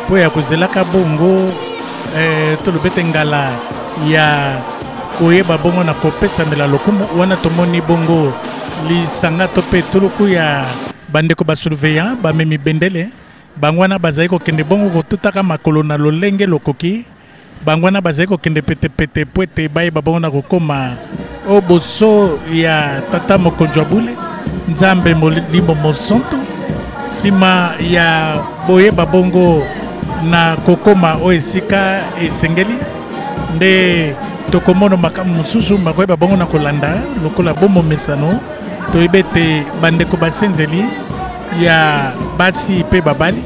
po ya kozelaka bongo tolobete ngala ya koyeba bongo na kopesamela lokumu wana tomoni bongo lisanga to pe tuluku ya bandeko basurveillant bamemi bendele bangwana bazali kokende bongo kotutaka makolo na lolenge lokoki bangwana bazali kokende pete po ete bayeba bongo na kokoma oboso ya tata mokonzi wa bule nzambe molimo mosonto nsima ya boyeba bongo na kokoma o esika esengeli nde tokomona makambo mosusu makoyeba bongo na kolanda lokola bomo mesano toyeba ete bandeko basenzeli ya basi pe babali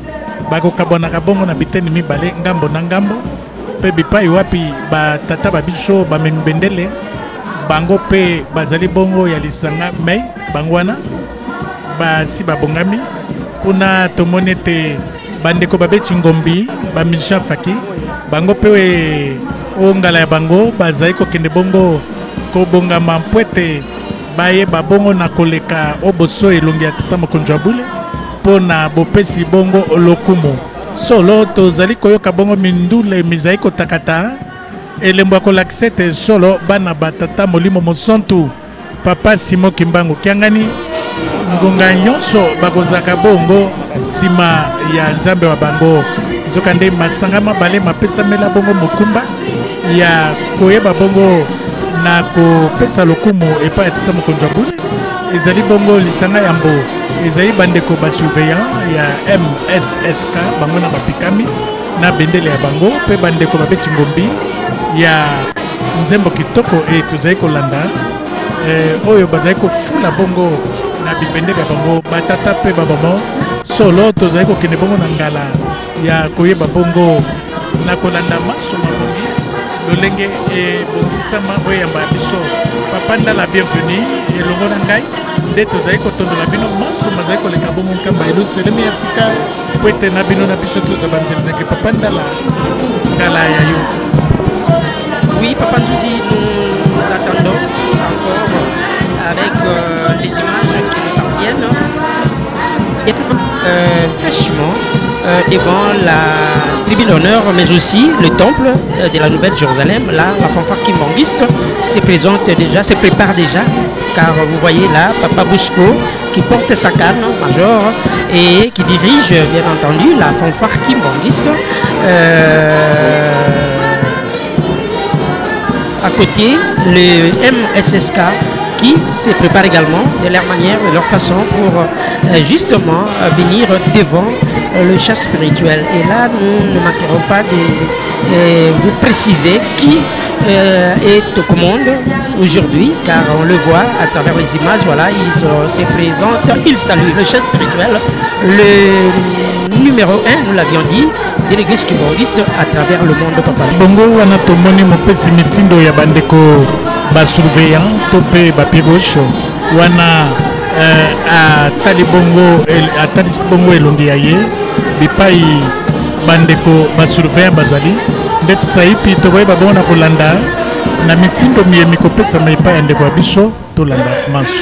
bakokabwanaka bongo na biteni mibale ngambo na ngambo pe bipai wapi batata babiso bamemi bendele bango pe bazali bongo ya lisanga mei bangwana basi babongami kuna tomoni ete bandeko babeti ngombi bamisha faki bango pe ongala ya bango bazali kokende bongo kobongama mpo ete bayeba bongo na koleka oboso elongi ya tata mokonzi wa bule mpo na bopesi bongo lokumu solo tozali koyoka bongo mindule mizali kotakata elembo ya kolakisa ete solo bana batata molimo mosontu papa Simon Kimbangu kiangani ngonga nyonso bakozaka bongo nsima ya nzambe wa bango nzoka nde masanga mabale mapesamela bongo mokumba ya koyeba bongo na kopesa lokumu epai ya tata mokonzi wa bule ezali bongo lisanga yambo ezali bandeko basurveillant ya MSSK bango na bapikami na bendele ya bango pe bandeko babeti ngombi ya nzembo kitoko tozali kolanda oyo bazali kofula bongo na bibendele ya bango batata pe babamo solo tozali kokende bongo na ngala ya koyeba bongo na kolanda maso mabongi lolenge ebongisama oyamba biso papa ndala bienvenue elongo na ngai nde tozali kotondola bino maso mazali koleka bongo nkamba eluselemi ya sika po ete na bino na biso toza banzeli nake papa ndala ngala ya yo. Oui, Papa Ndouzi, nous attendons encore avec les images qui nous parviennent. Et fraîchement devant la tribune d'honneur, mais aussi le temple de la Nouvelle-Jérusalem, là, la fanfare kimbangiste se présente déjà, se prépare déjà, car vous voyez là, Papa Bosco qui porte sa canne major et qui dirige, bien entendu, la fanfare kimbangiste. À côté, le MSSK qui se prépare également de leur manière, de leur façon pour justement venir devant le chat spirituel. Et là, nous ne manquerons pas de vous préciser qui est aux commandes aujourd'hui, car on le voit à travers les images, voilà, ils se présentent, ils saluent le chat spirituel, le numéro 1, nous l'avions dit, de l'église kimbangiste à travers le monde, papa. Bongo wana tomoni mopesi mitindo ya bandeko basurveillant to pe bapiroche wana atali bongo elongi ya ye bipai bandeko basurveillant bazali ndeti saipi tokoyeba bongo na kolanda na mitindo miyemi kopesama epai ya ndeko ya biso tolanda maso.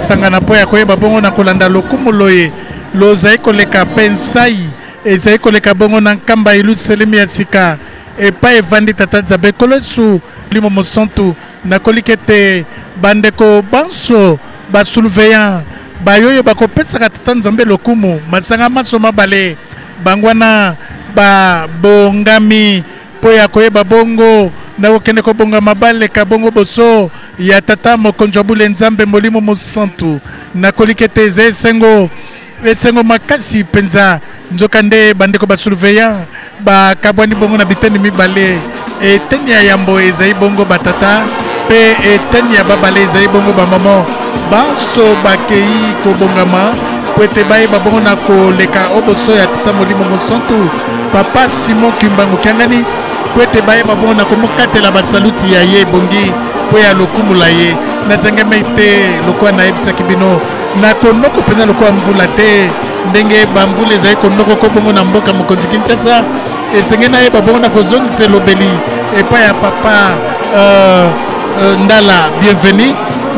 sangana po ya koyeba bongo na kolanda lokumu loye lozali koleka pensai ezali koleka bongo na nkamba ilu selemi ya sika epa evandi tata nzambe kolosu limo mosantu nakoliki ete bandeko banso basurveillant bayoyo bakopesaka tata nzambe lokumu masanga maso mabale bangwana babongami po ya koyeba bongo na kokende kobonga mabaleka bongo boso ya tata mokonzi wa bule nzambe molimo mosantu nakoliki ete eza esengo makasi penza nzoka nde bandeko basurveillant bakabwani bongo na biteni mibale eteni ya yambo ezali bongo batata pe eteni ya babale ezali bongo bamama banso bakei kobongama po ete bayeba bongo na koleka oboso ya tata molimo mosantu papa Simon Kimbangu kiangani po ete bayeba bongo na komokatela basaluti ya ye bongi po ya lokumula ye nazangama ete lokola nayebisaki bino na konoko mpenza lokola mvula te ndenge bamvula ezali konoko ko bongo na mboka mokonzi Kinshasa esenge na ye babongo na kozongisa elobeli epai ya papa Ndala bienvenu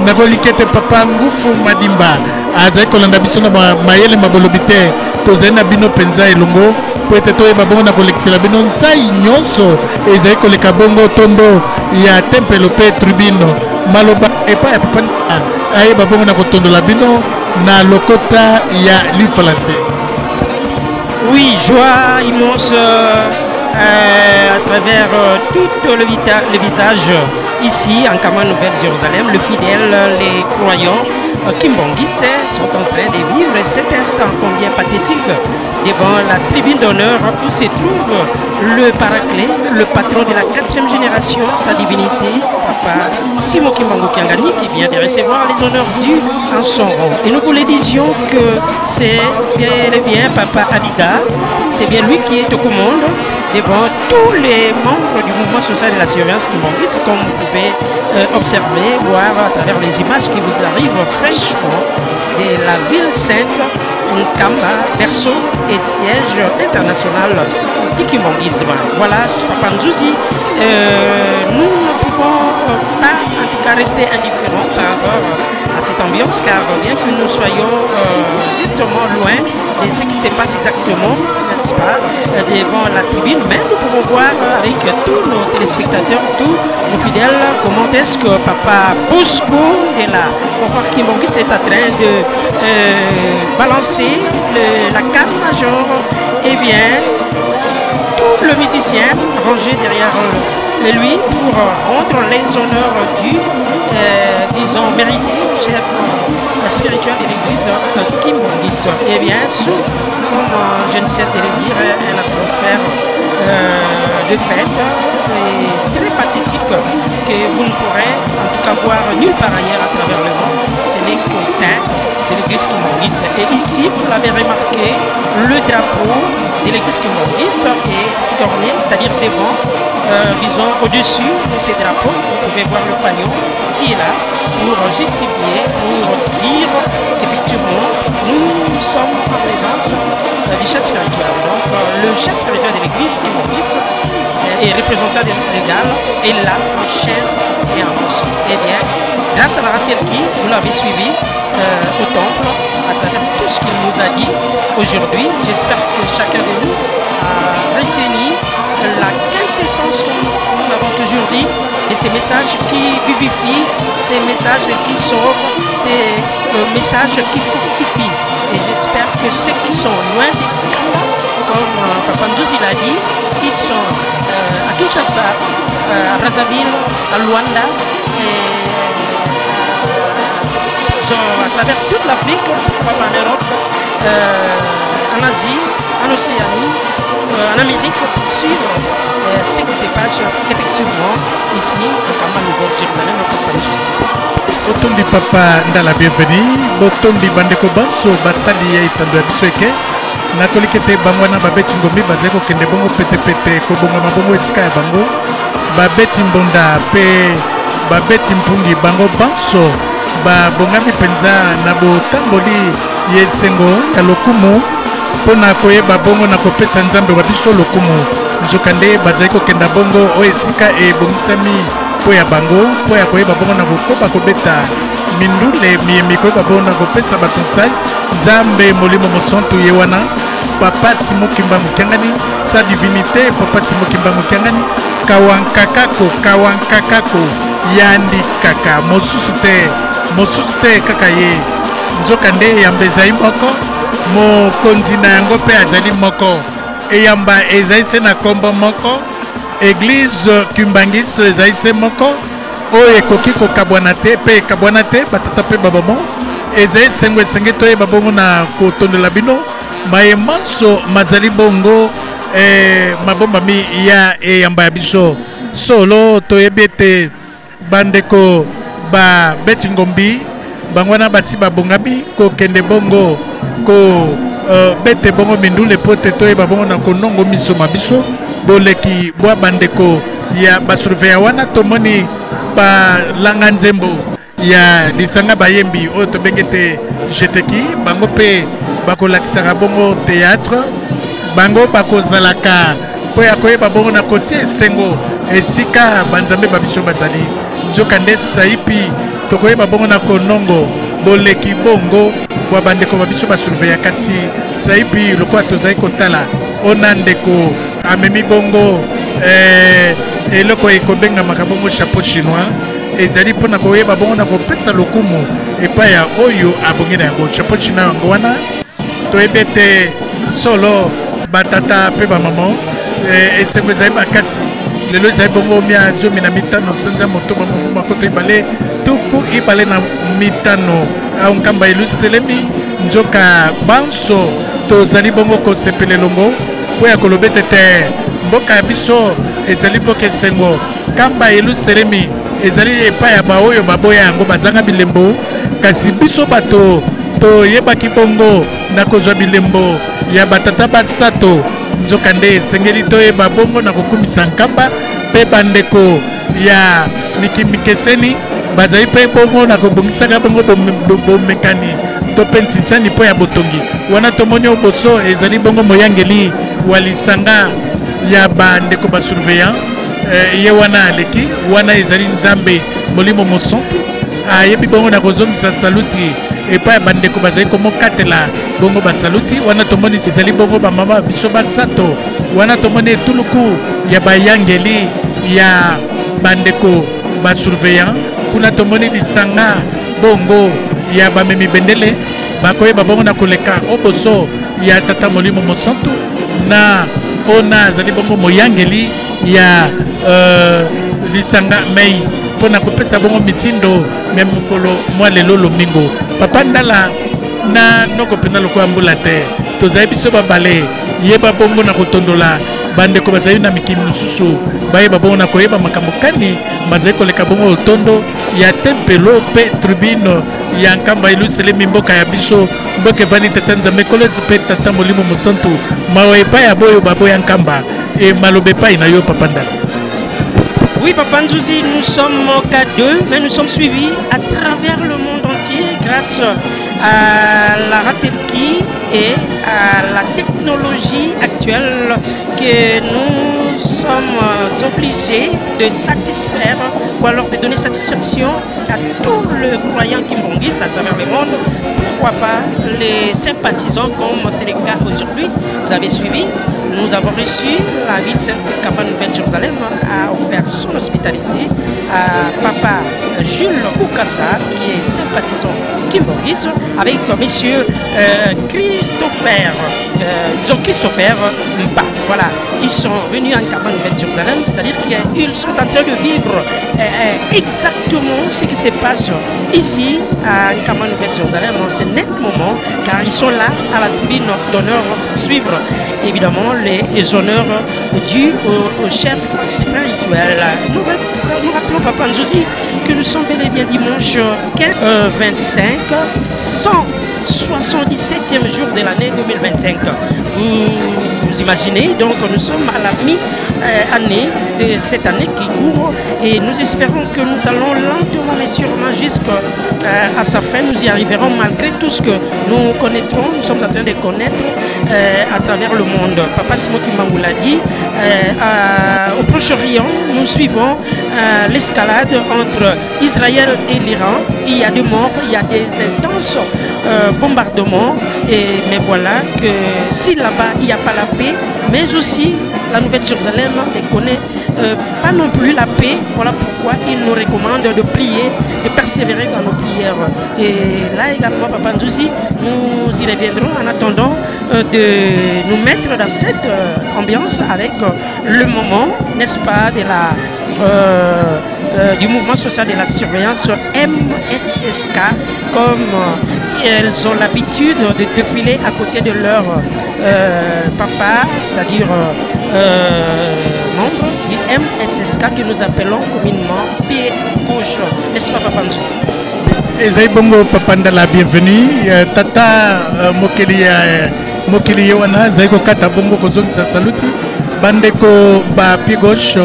nakoliki ete papa Ngufu Madimba azali kolanda biso na mayele mabolobi te tozali na bino mpenza elongo po ete toyeba bongo na kolekisela bino nsai nyonso ezali koleka bongo tondo ya tempelo mpe tribune maloba epai ya papa ayeba bongo na kotondola bino na lokota ya l'I-Français. Oui, joie immense à travers tout le visage ici en Kama Nouvelle-Jérusalem. Le fidèle, les croyants kimbongistes sont en train de vivre cet instant combien pathétique devant la tribune d'honneur où se trouve le paraclet, le patron de la 4e génération, sa divinité, Papa Simon Kimbangu Kiangani, qui vient de recevoir les honneurs dus en son rang. Et nous vous le disions que c'est bien et bien Papa Abida, c'est bien lui qui est aux commandes devant tous les membres du mouvement social de la surveillance kimbangiste, comme vous pouvez observer, voir à travers les images qui vous arrivent fraîchement de la ville sainte Nkamba, berceau et siège international du kimbangisme. Voilà, Papa Nzouzi, nous ne pouvons pas en tout cas rester indifférents par rapport à cette ambiance, car bien que nous soyons justement loin de ce qui se passe exactement, n'est-ce pas, devant la tribune, mais nous pouvons voir avec tous nos téléspectateurs, tous nos fidèles, comment est-ce que Papa Bosco est là. On voit Kimbangiste est en train de balancer la canne major, et bien tout le musicien rangé derrière lui pour rendre les honneurs du, disons, mérité chef spirituel de l'église kimbangiste. Et bien sûr, comme je ne cesse de le dire, un atmosphère de fête et très pathétique que vous ne pourrez en tout cas voir nulle part ailleurs à travers le monde, si ce n'est qu'au sein de l'église kimbangiste. Et ici, vous l'avez remarqué, le drapeau de l'église kimbangiste est tourné, c'est-à-dire devant, disons au-dessus de ces drapeaux, vous pouvez voir le panneau qui est là pour justifier, pour dire qu'effectivement nous sommes en présence du chef spirituel. Donc le chef spirituel de l'église kimbangiste est représentant légal est là en chair et en os. Et bien, grâce à la Telki, vous l'avez suivi au temple à travers tout ce qu'il nous a dit aujourd'hui. J'espère que chacun de nous a retenu la quintessence, comme nous l'avons toujours dit, de ces messages qui vivifient, ces messages qui sauvent, ces messages qui fortifient. Et j'espère que ceux qui sont loin des Kanda, comme Papa Nzouzi l'a dit, ils sont à Kinshasa, à Brazzaville, à Luanda, et à travers toute l'Afrique, en Europe, en Asie, en Océanie, en Amérique, pour suivre ce qui se passe effectivement ici, en Kama Nouvelle-Jérusalem, au Papa Nzouzi. Botondi Papa Ndala bienvenue, botondi bandeko banso batali ya itando ya biso eke nakoliki ete bango wana babeti ngombi bazali kokende bongo petepete kobongama bongo esika ya bango babeti mbonda mpe babeti mpungi bango banso babongami mpenza na botamboli ya esengo ya lokumu mpona koyeba bongo na kopesa nzambe wa biso lokumu nzoka nde bazali kokenda bongo oyo esika ebongisami po ya bango po ya koyeba bongo na kokoba kobeta mindule miyemi koyeba bongo na kopesa bato nsali nzambe molimo mosantu ye wana Papa Simon Kimbangu Kiangani sa divinité Papa Simon Kimbangu Kiangani kawankakako yandi kaka mosusu te kaka ye nzoka nde yamba ezali moko mokonzi na yango mpe azali moko eyamba ezali se na kombo moko église kimbangiste ezali se moko oyo ekoki kokabwana te mpe ekabwana te batata mpe babamo ezali sengo esenge toyeba bongo na kotondola bino mayemanso mazali bongo mabombami ya eyamba ya biso solo toyebi ete bandeko babeti ngombi bango wana basi babongami kokende bongo ko bete bongo mindule po te toyeba bongo na konongo miso mabiso boleki bwa bandeko ya basurveya wana tomoni balanga nzembo ya lisanga bayembi oyo tobenge te jeteki bango mpe bakolakisaka bongo théâtre bango bakozalaka po ya koyeba bongo na kotie esengo esika banzambe babiso bazali nzoka nde saipi tokoyeba bongo na konongo boleki bongo bwa bandeko babiso basurveya kasi saipi lokola tozali kotala ona ndeko amemi bongo eloko ekobengamaka bongo chapeau chinois ezali mpona koyeba bongo na kopesa lokumu epai ya oyo abongi na yango chapeau chinois yango wana toyebi ete solo batata mpe bamama esengo ezali makasi lelo ezali bongo 15 sanza motoba makoto ibale tuku ibale na mitano au nkamba eluselemi nzoka banso tozali bongo kosepele longo po ya koloba ete mboka ya biso ezali mboka esengo nkamba eluselemi ezali epai ya baoyo baboya yango bazanga bilembo kasi biso bato toyebaki bongo na kozwa bilembo ya batata basato nzoka nde esengeli toyeba bongo na kokumisa nkamba mpe bandeko ya mikimikeseni bazali mpe bongo na kobongisaka bongo bomekani to mpe ntsinsani mpo ya botongi wana tomoni oboso ezali bongo moyangeli wa lisanga ya bandeko basurveillant ye wana aleki wana ezali nzambe molimo mosantu ayebi bongo na kozongisa saluti epai ya bandeko bazali komokatela bongo basaluti wana tomoni ezali bongo bamama biso basato wana tomoni etuluku ya bayangeli ya bandeko basurveillant kuna tomoni lisanga bongo ya bamemi bendele bakoyeba bongo na koleka oboso ya tata molimo mosantu na ona azali bongo moyangeli ya lisanga mei mpona kopesa bongo mitindo me mokolo mwa lelo lomingo papa ndala na noko mpenza lokola mbula te tozali biso babale yeba bongo na kotondola bandeko bazali na mikili mosusu bayeba bongo na koyeba makambo kani bazali koleka bongo otondo ya tempelo mpe tribune ya nkamba eluselemi mboka ya biso mboka evandi tata nzambe kolezi mpe tata molimo mosantu mawa epai ya boyo baboya nkamba e maloba epai na yo papa ndala. Oui, Papa Nzouzi, nous sommes qu'à 2, mais nous sommes suivis à travers le monde entier grâce à la Ratelki et à la technologie actuelle que nous sommes obligés de satisfaire ou alors de donner satisfaction à tous les croyants qui grandissent à travers le monde. Pourquoi pas les sympathisants comme c'est le cas aujourd'hui. Vous avez suivi. Nous avons reçu la ville Sainte Cabane Nouvelle Jérusalem a offert son hospitalité à Papa Jules Oukassa, qui est sympathisant Kim Maurice, avec monsieur Christopher Mpa. Voilà, ils sont venus en Cabane Nouvelle Jérusalem, c'est-à-dire qu'ils sont en train de vivre exactement ce qui se passe ici à Cabane Nouvelle Jérusalem en ce net moment, car ils sont là à la tribune d'honneur pour suivre évidemment les honneurs dus au chef spirituel. Nous rappelons Papa Nzouzi que nous sommes bel et bien dimanche 25, 177e jour de l'année 2025. Vous imaginez, donc nous sommes à la mi-année de cette année qui court et nous espérons que nous allons lentement mais sûrement jusqu'à sa fin. Nous y arriverons malgré tout ce que nous connaîtrons, nous sommes en train de connaître à travers le monde. Papa Simon Kimangou l'a dit, au Proche-Orient, nous suivons l'escalade entre Israël et l'Iran. Il y a des morts, il y a des intenses bombardements, mais voilà que si là-bas il n'y a pas la paix, mais aussi la Nouvelle-Jérusalem ne connaît pas non plus la paix. Voilà pourquoi il nous recommande de prier, de persévérer dans nos prières. Et là également, Papa Nzouzi, nous y reviendrons en attendant de nous mettre dans cette ambiance avec le moment, n'est-ce pas, de la du mouvement social de la surveillance MSSK, comme elles ont l'habitude de défiler à côté de leur papa, c'est-à-dire membre du MSSK que nous appelons communément pied gauche. N'est-ce pas, Papa Nzouzi? Ezai bongo Papa Ndala, bienvenue. Tata mokili wana zaiko kata bongo kozongisa saluti bandeko ba pied gauche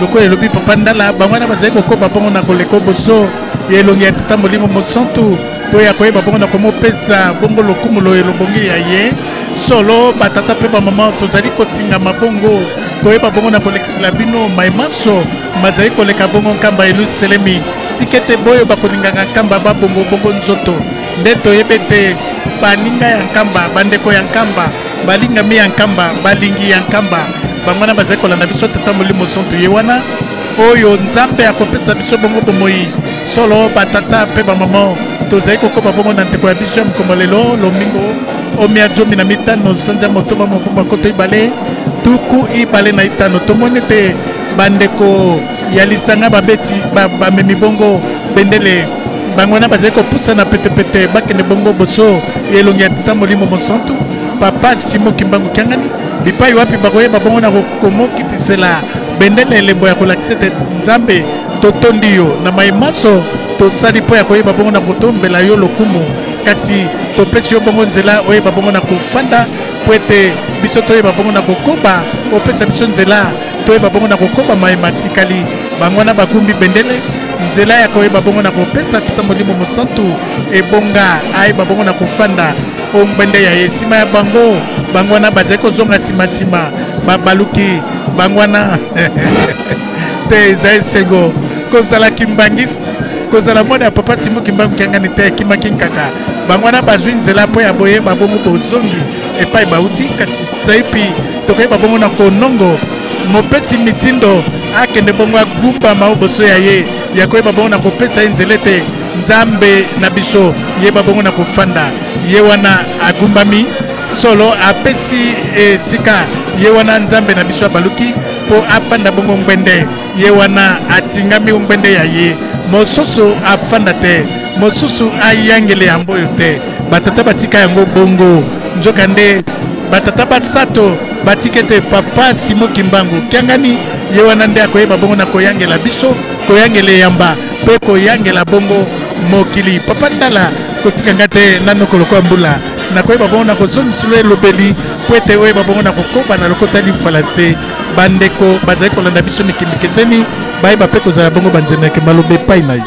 loko elobi Papa Ndala bangwana bazali kokoba bongo na koleko boso elongi ya tata molimo mosantu po ya koyeba bongo na komopesa bongo lokumu lo elobongi ya ye solo batata pe ba mama tozali kotinga mabongo koyeba bongo na kolekisela bino maimaso mazali koleka bongo nkamba elu selemi tikete boyo bakolinganga nkamba babongo bongo nzoto nde toyebe te baninga ya nkamba bandeko ya nkamba balingami ya nkamba balingi ya nkamba bangwana bazali kolanda biso tata molimo sonto ye wana oyo nzambe akopesa biso bongo bomoi solo batata pe bamama tozali kokoba bongo na ndeko ya biso ya mokolo lelo lomingo omia zomi na mitano sanza motoba mobomba koto ibale tuku ibale na itano tomoni te bandeko ya lisanga babeti bamemi bongo bendele bangwana bazali kopusa na petepete bakende bongo boso elongi ya tata molimo mosantu papa Simo Kimbangu Kiangani bipai wapi bakoyeba bongo na komokitisela bendele elembo ya kolakisa te nzambe totondi yo na maimaso tosali mpo ya koyeba bongo na kotombela yo lokumu kasi topesi yo bongo nzela oyeba bongo na kofanda po ete biso toyeba bongo na kokoba opesa biso nzela toyeba bongo na kokoba mayema tikali bangwana bakumbi bendele nzela ya koyeba bongo na kopesa tata molimo mosantu ebonga ayeba bongo na kofanda ombende ya yesima ya bango bangwana bazali kozonga nsima babaluki bangwana te eza esengo kozala kimbangisi kozala mwana ya papa Simo Kimbangu Kiangani te kimaki nkaka bangwana bazwi nzela mpo ya boyeba bongo bozongi epai bauti kasi saipi tokoyeba bongo na konongo mopesi mitindo akende bongo agumbama boso ya ye ya koyeba bongo na kopesa ye nzela te nzambe na biso yeba bongo na kofanda ye wana agumbami solo apesi esika ye wana nzambe na biso abaluki po afanda bongo ngwende ye wana atingami ngwende ya ye mosusu afanda te mosusu ayangele yango yo te batata batika yango bongo nzoka nde batata basato batike te papa Simo Kimbangu Kiangani ye wana nde akoyeba bongo na koyangela biso koyangele yamba pe koyangela bongo mokili papa ndala kotikanga te nanoko lokola mbula nakoyeba bongo na kozongisilo elobeli po ete oyeba bongo na kokoba na lokotali falanse bandeko bazali kolanda biso mikemikeseni bayeba mpe kozala bongo banzeneke maloba epai na yo.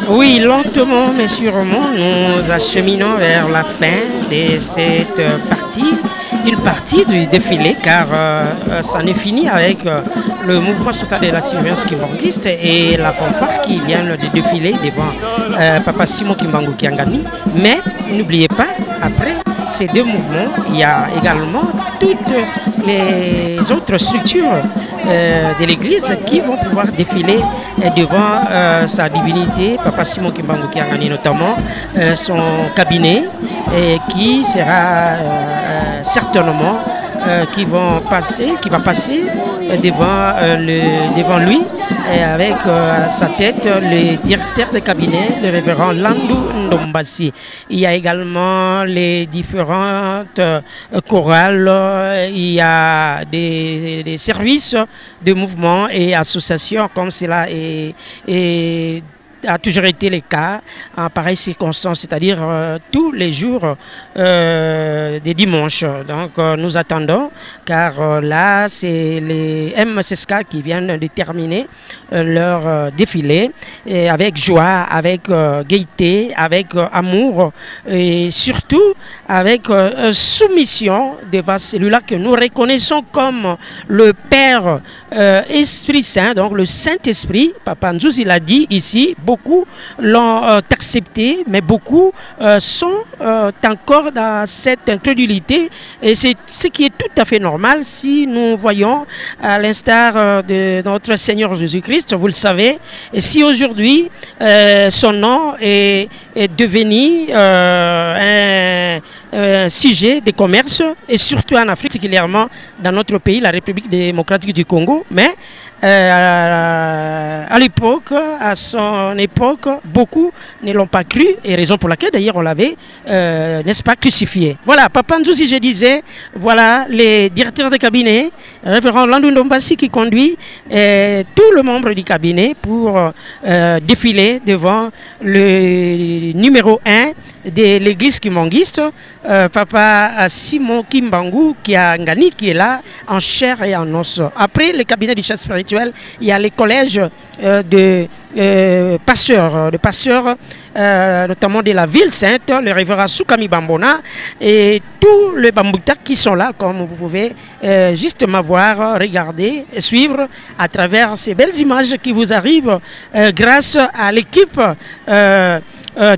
Oui, lentement mais sûrement, nous acheminons vers la fin de cette partie, une partie du défilé, car ça n'est fini avec le mouvement total de la surveillance kimbanguiste et la fanfare qui vient de défiler devant papa Simo Kimbangu Kiangani. Mais n'oubliez pas, après ces deux mouvements, il y a également toutes les autres structures de l'église qui vont pouvoir défiler devant sa divinité, papa Simo Kimbangu Kiangani, notamment son cabinet, qui sera certainement qui va passer devant lui, et avec à sa tête le directeur de cabinet, le révérend Landou Ndombasi. Il y a également les différentes chorales, il y a des services de mouvement et associations comme cela a toujours été le cas en pareille circonstance, c'est-à-dire tous les jours des dimanches. Donc nous attendons, car là c'est les MSSK qui viennent de terminer leur défilé, et avec joie, avec gaieté, avec amour, et surtout avec soumission devant celui-là que nous reconnaissons comme le Père Esprit Saint, donc le Saint-Esprit. Papa Nzouzi l'a dit ici, beaucoup l'ont accepté, mais beaucoup sont encore dans cette incrédulité, et c'est ce qui est tout à fait normal si nous voyons, à l'instar de notre Seigneur Jésus-Christ, vous le savez, et si aujourd'hui son nom est devenu un sujet de commerce, et surtout en Afrique, particulièrement dans notre pays, la République démocratique du Congo, mais à l'époque, à son époque, beaucoup ne l'ont pas cru, et raison pour laquelle d'ailleurs on l'avait, n'est-ce pas, crucifié. Voilà, Papa Nzouzi, je disais, voilà les directeurs de cabinet, révérend Landou Ndombasi qui conduit tout le membre du cabinet pour défiler devant le numéro 1 de l'église kimbanguiste, Papa Simo Kimbangu Kiangani, qui est là en chair et en os. Après le cabinet du chef spirituel, il y a les collèges de pasteurs, notamment de la ville sainte, le révérend Soukami Bambona et tous les Bambouta qui sont là, comme vous pouvez justement voir, regarder et suivre à travers ces belles images qui vous arrivent grâce à l'équipe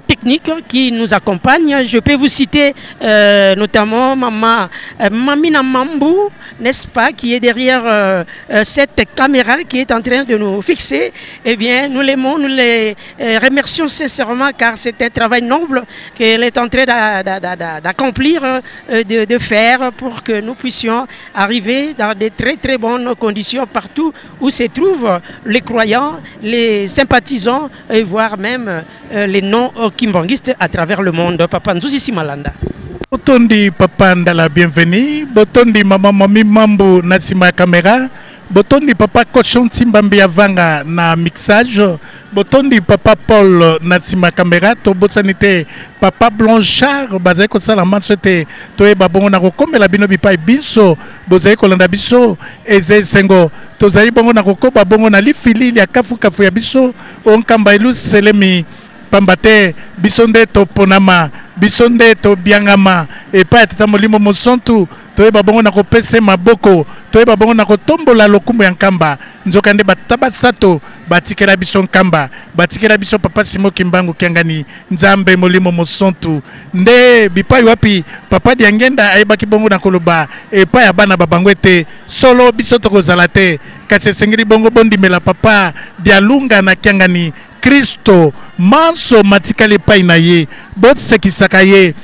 technique qui nous accompagne. Je peux vous citer notamment Mamina Mambou, n'est-ce pas, qui est derrière cette caméra qui est en train de nous fixer. Eh bien, nous l'aimons, nous les remercions sincèrement car c'est un travail noble qu'elle est en train d'accomplir, de faire pour que nous puissions arriver dans de très très bonnes conditions partout où se trouvent les croyants, les sympathisants et voire même les non-kimbanguistes à travers le monde. Papa Nzuzi Simalanda. Botondi papa ndala bienvenue. Botondi maman Mami Mambo Nassima caméra. Botondi papa Cochon Timbambi Avanga na mixage. Botondi papa Paul Nassima caméra. To bosanité papa Blanchard. Bazé ko sala mansete. Toye babongo na kokombe la bino bipai biso. Bozai ko landa biso. Eze sengo. Tozai bongo na koko babongo na lifili ya kafu kafu ya biso. Onkamba ilu selemi. Pambate bisonde to ponama bisonde to biangama et pas tata molimo mosontu to babongo na ko pese maboko to babongo na ko tombola lokumu ya nkamba nzokande batabasato batikela biso nkamba batikela biso papa Simo Kimbangu Kiangani nzambe molimo mosontu nde bipai wapi papa diangenda ayebaki bongo na koloba et pas ya bana babangwete solo biso to kozala te kasi sengiri bongo bondimela papa dialunga na Kiangani Kristo manso matikali pai na ye bosekisaka ye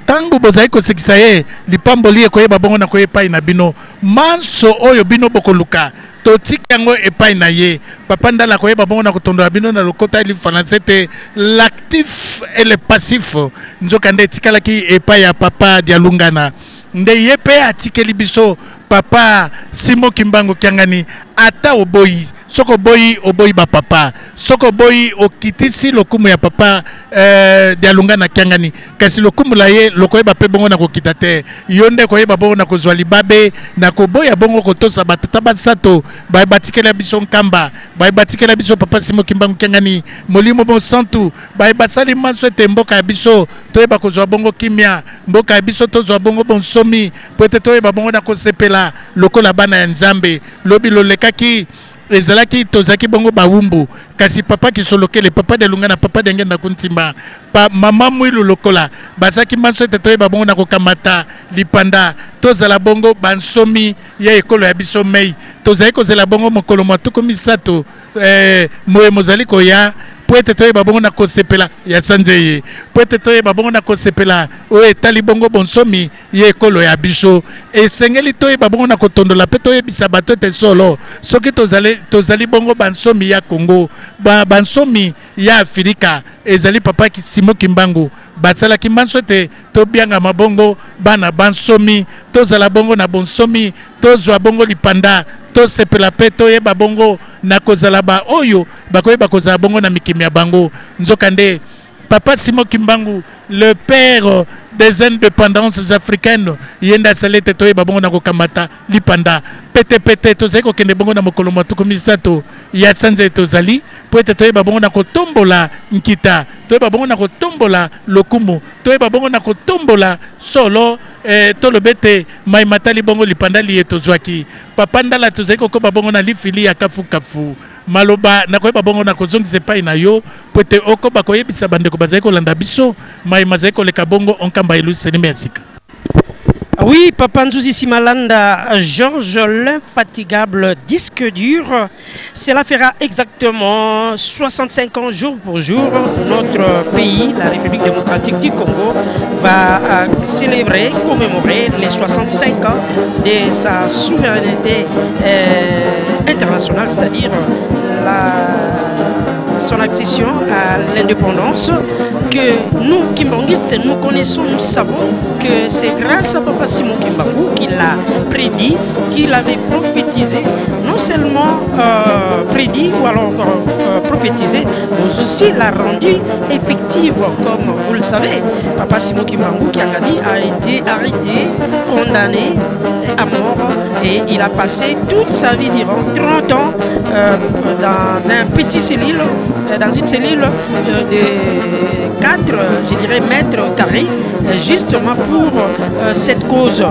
tangu bozai kosekisa ye lipamboli ekoyeba bongo na koyepai na bino manso oyo bino bokoluka totika yango epai na ye papa ndala koyeba bongo na kotondola bino na lokota li français te l'actif et le passif nzokande tikalaki epai ya papa dialungana nde ye pe atikeli biso papa Simo Kimbangu Kiangani ata oboyi soko boyi oboyi ba papa soko boyi okitisi lokumu ya papa dialungana Kiangani kasi lokumu la ye lokoyeba pe bongo na kokita te yonde koyeba bongo na kozwa libabe na koboya bongo kotosa batata basato ba batikela biso nkamba ba batikela biso papa Simo Kimbangu Kiangani molimo bon santu ba basali manswete mboka ya biso toyeba kozwa bongo kimia mboka ya biso tozwa bongo bon somi peut-être toyeba bongo na kosepela lokola bana ya nzambe lobi lolekaki ezalaki tozaki bongo bawumbu kasi papa kisolokele papa de lunga na papa de ngenda kuntimba pa mama mwilu lokola basaki manswete toyeba bongo na kokamata lipanda tozala bongo bansomi ya ekolo ya biso mei tozali kozela bongo mokolo matuko misato moye mozali koya poete toyeba bongo na kosepela ya sanzeye poete toyeba bongo na kosepela o etali bongo bonsomi ye ekolo ya biso esengeli toyeba bongo na kotondola pe toyebisa bato ete solo soki tozali bongo bansomi ya Congo bansomi ya Afrika ezali papa Simo Kimbangu basalaki manswete tobianga mabongo bana bansomi tozala bongo na bonsomi tozwa bongo lipanda tosepela pe toyeba bongo na kozala ba oyo bakoyeba kozala bongo na mikimi ya bango nzokande papa Simo Kimbangu le père des indépendances africaines yenda salete toyeba bongo na kokamata lipanda pete tozali kokende bongo na mokolo matuko misato ya sanze tozali poete toyeba bongo na kotombola nkita toyeba bongo na kotombola lokumu toyeba bongo na kotombola solo tolobete mai matali bongo lipanda liye tozwaki papa ndala tozali kokoba bongo na lifili ya kafu maloba na koyeba bongo na kozongisa epai na yo poete okoba koyebisa bandeko bazali kolanda biso mai mazali koleka bongo onkamba elusenime ya sika. Oui, Papa Nzuzi Simalanda, Georges, l'infatigable disque dur. Cela fera exactement 65 ans jour pour jour. Notre pays, la République démocratique du Congo, va célébrer, commémorer les 65 ans de sa souveraineté internationale, c'est-à-dire son accession à l'indépendance, que nous, Kimbanguistes, nous connaissons, nous savons que c'est grâce à Papa Simo Kimbangu qu'il a prédit, qu'il avait prophétisé, non seulement prédit ou alors prophétisée, mais aussi l'a rendue effective. Comme vous le savez, Papa Simon Kimbangu Kiangani a été arrêté, condamné à mort, et il a passé toute sa vie durant 30 ans dans un petit cellule, dans une cellule de 4, je dirais, mètres carrés, justement pour cette cause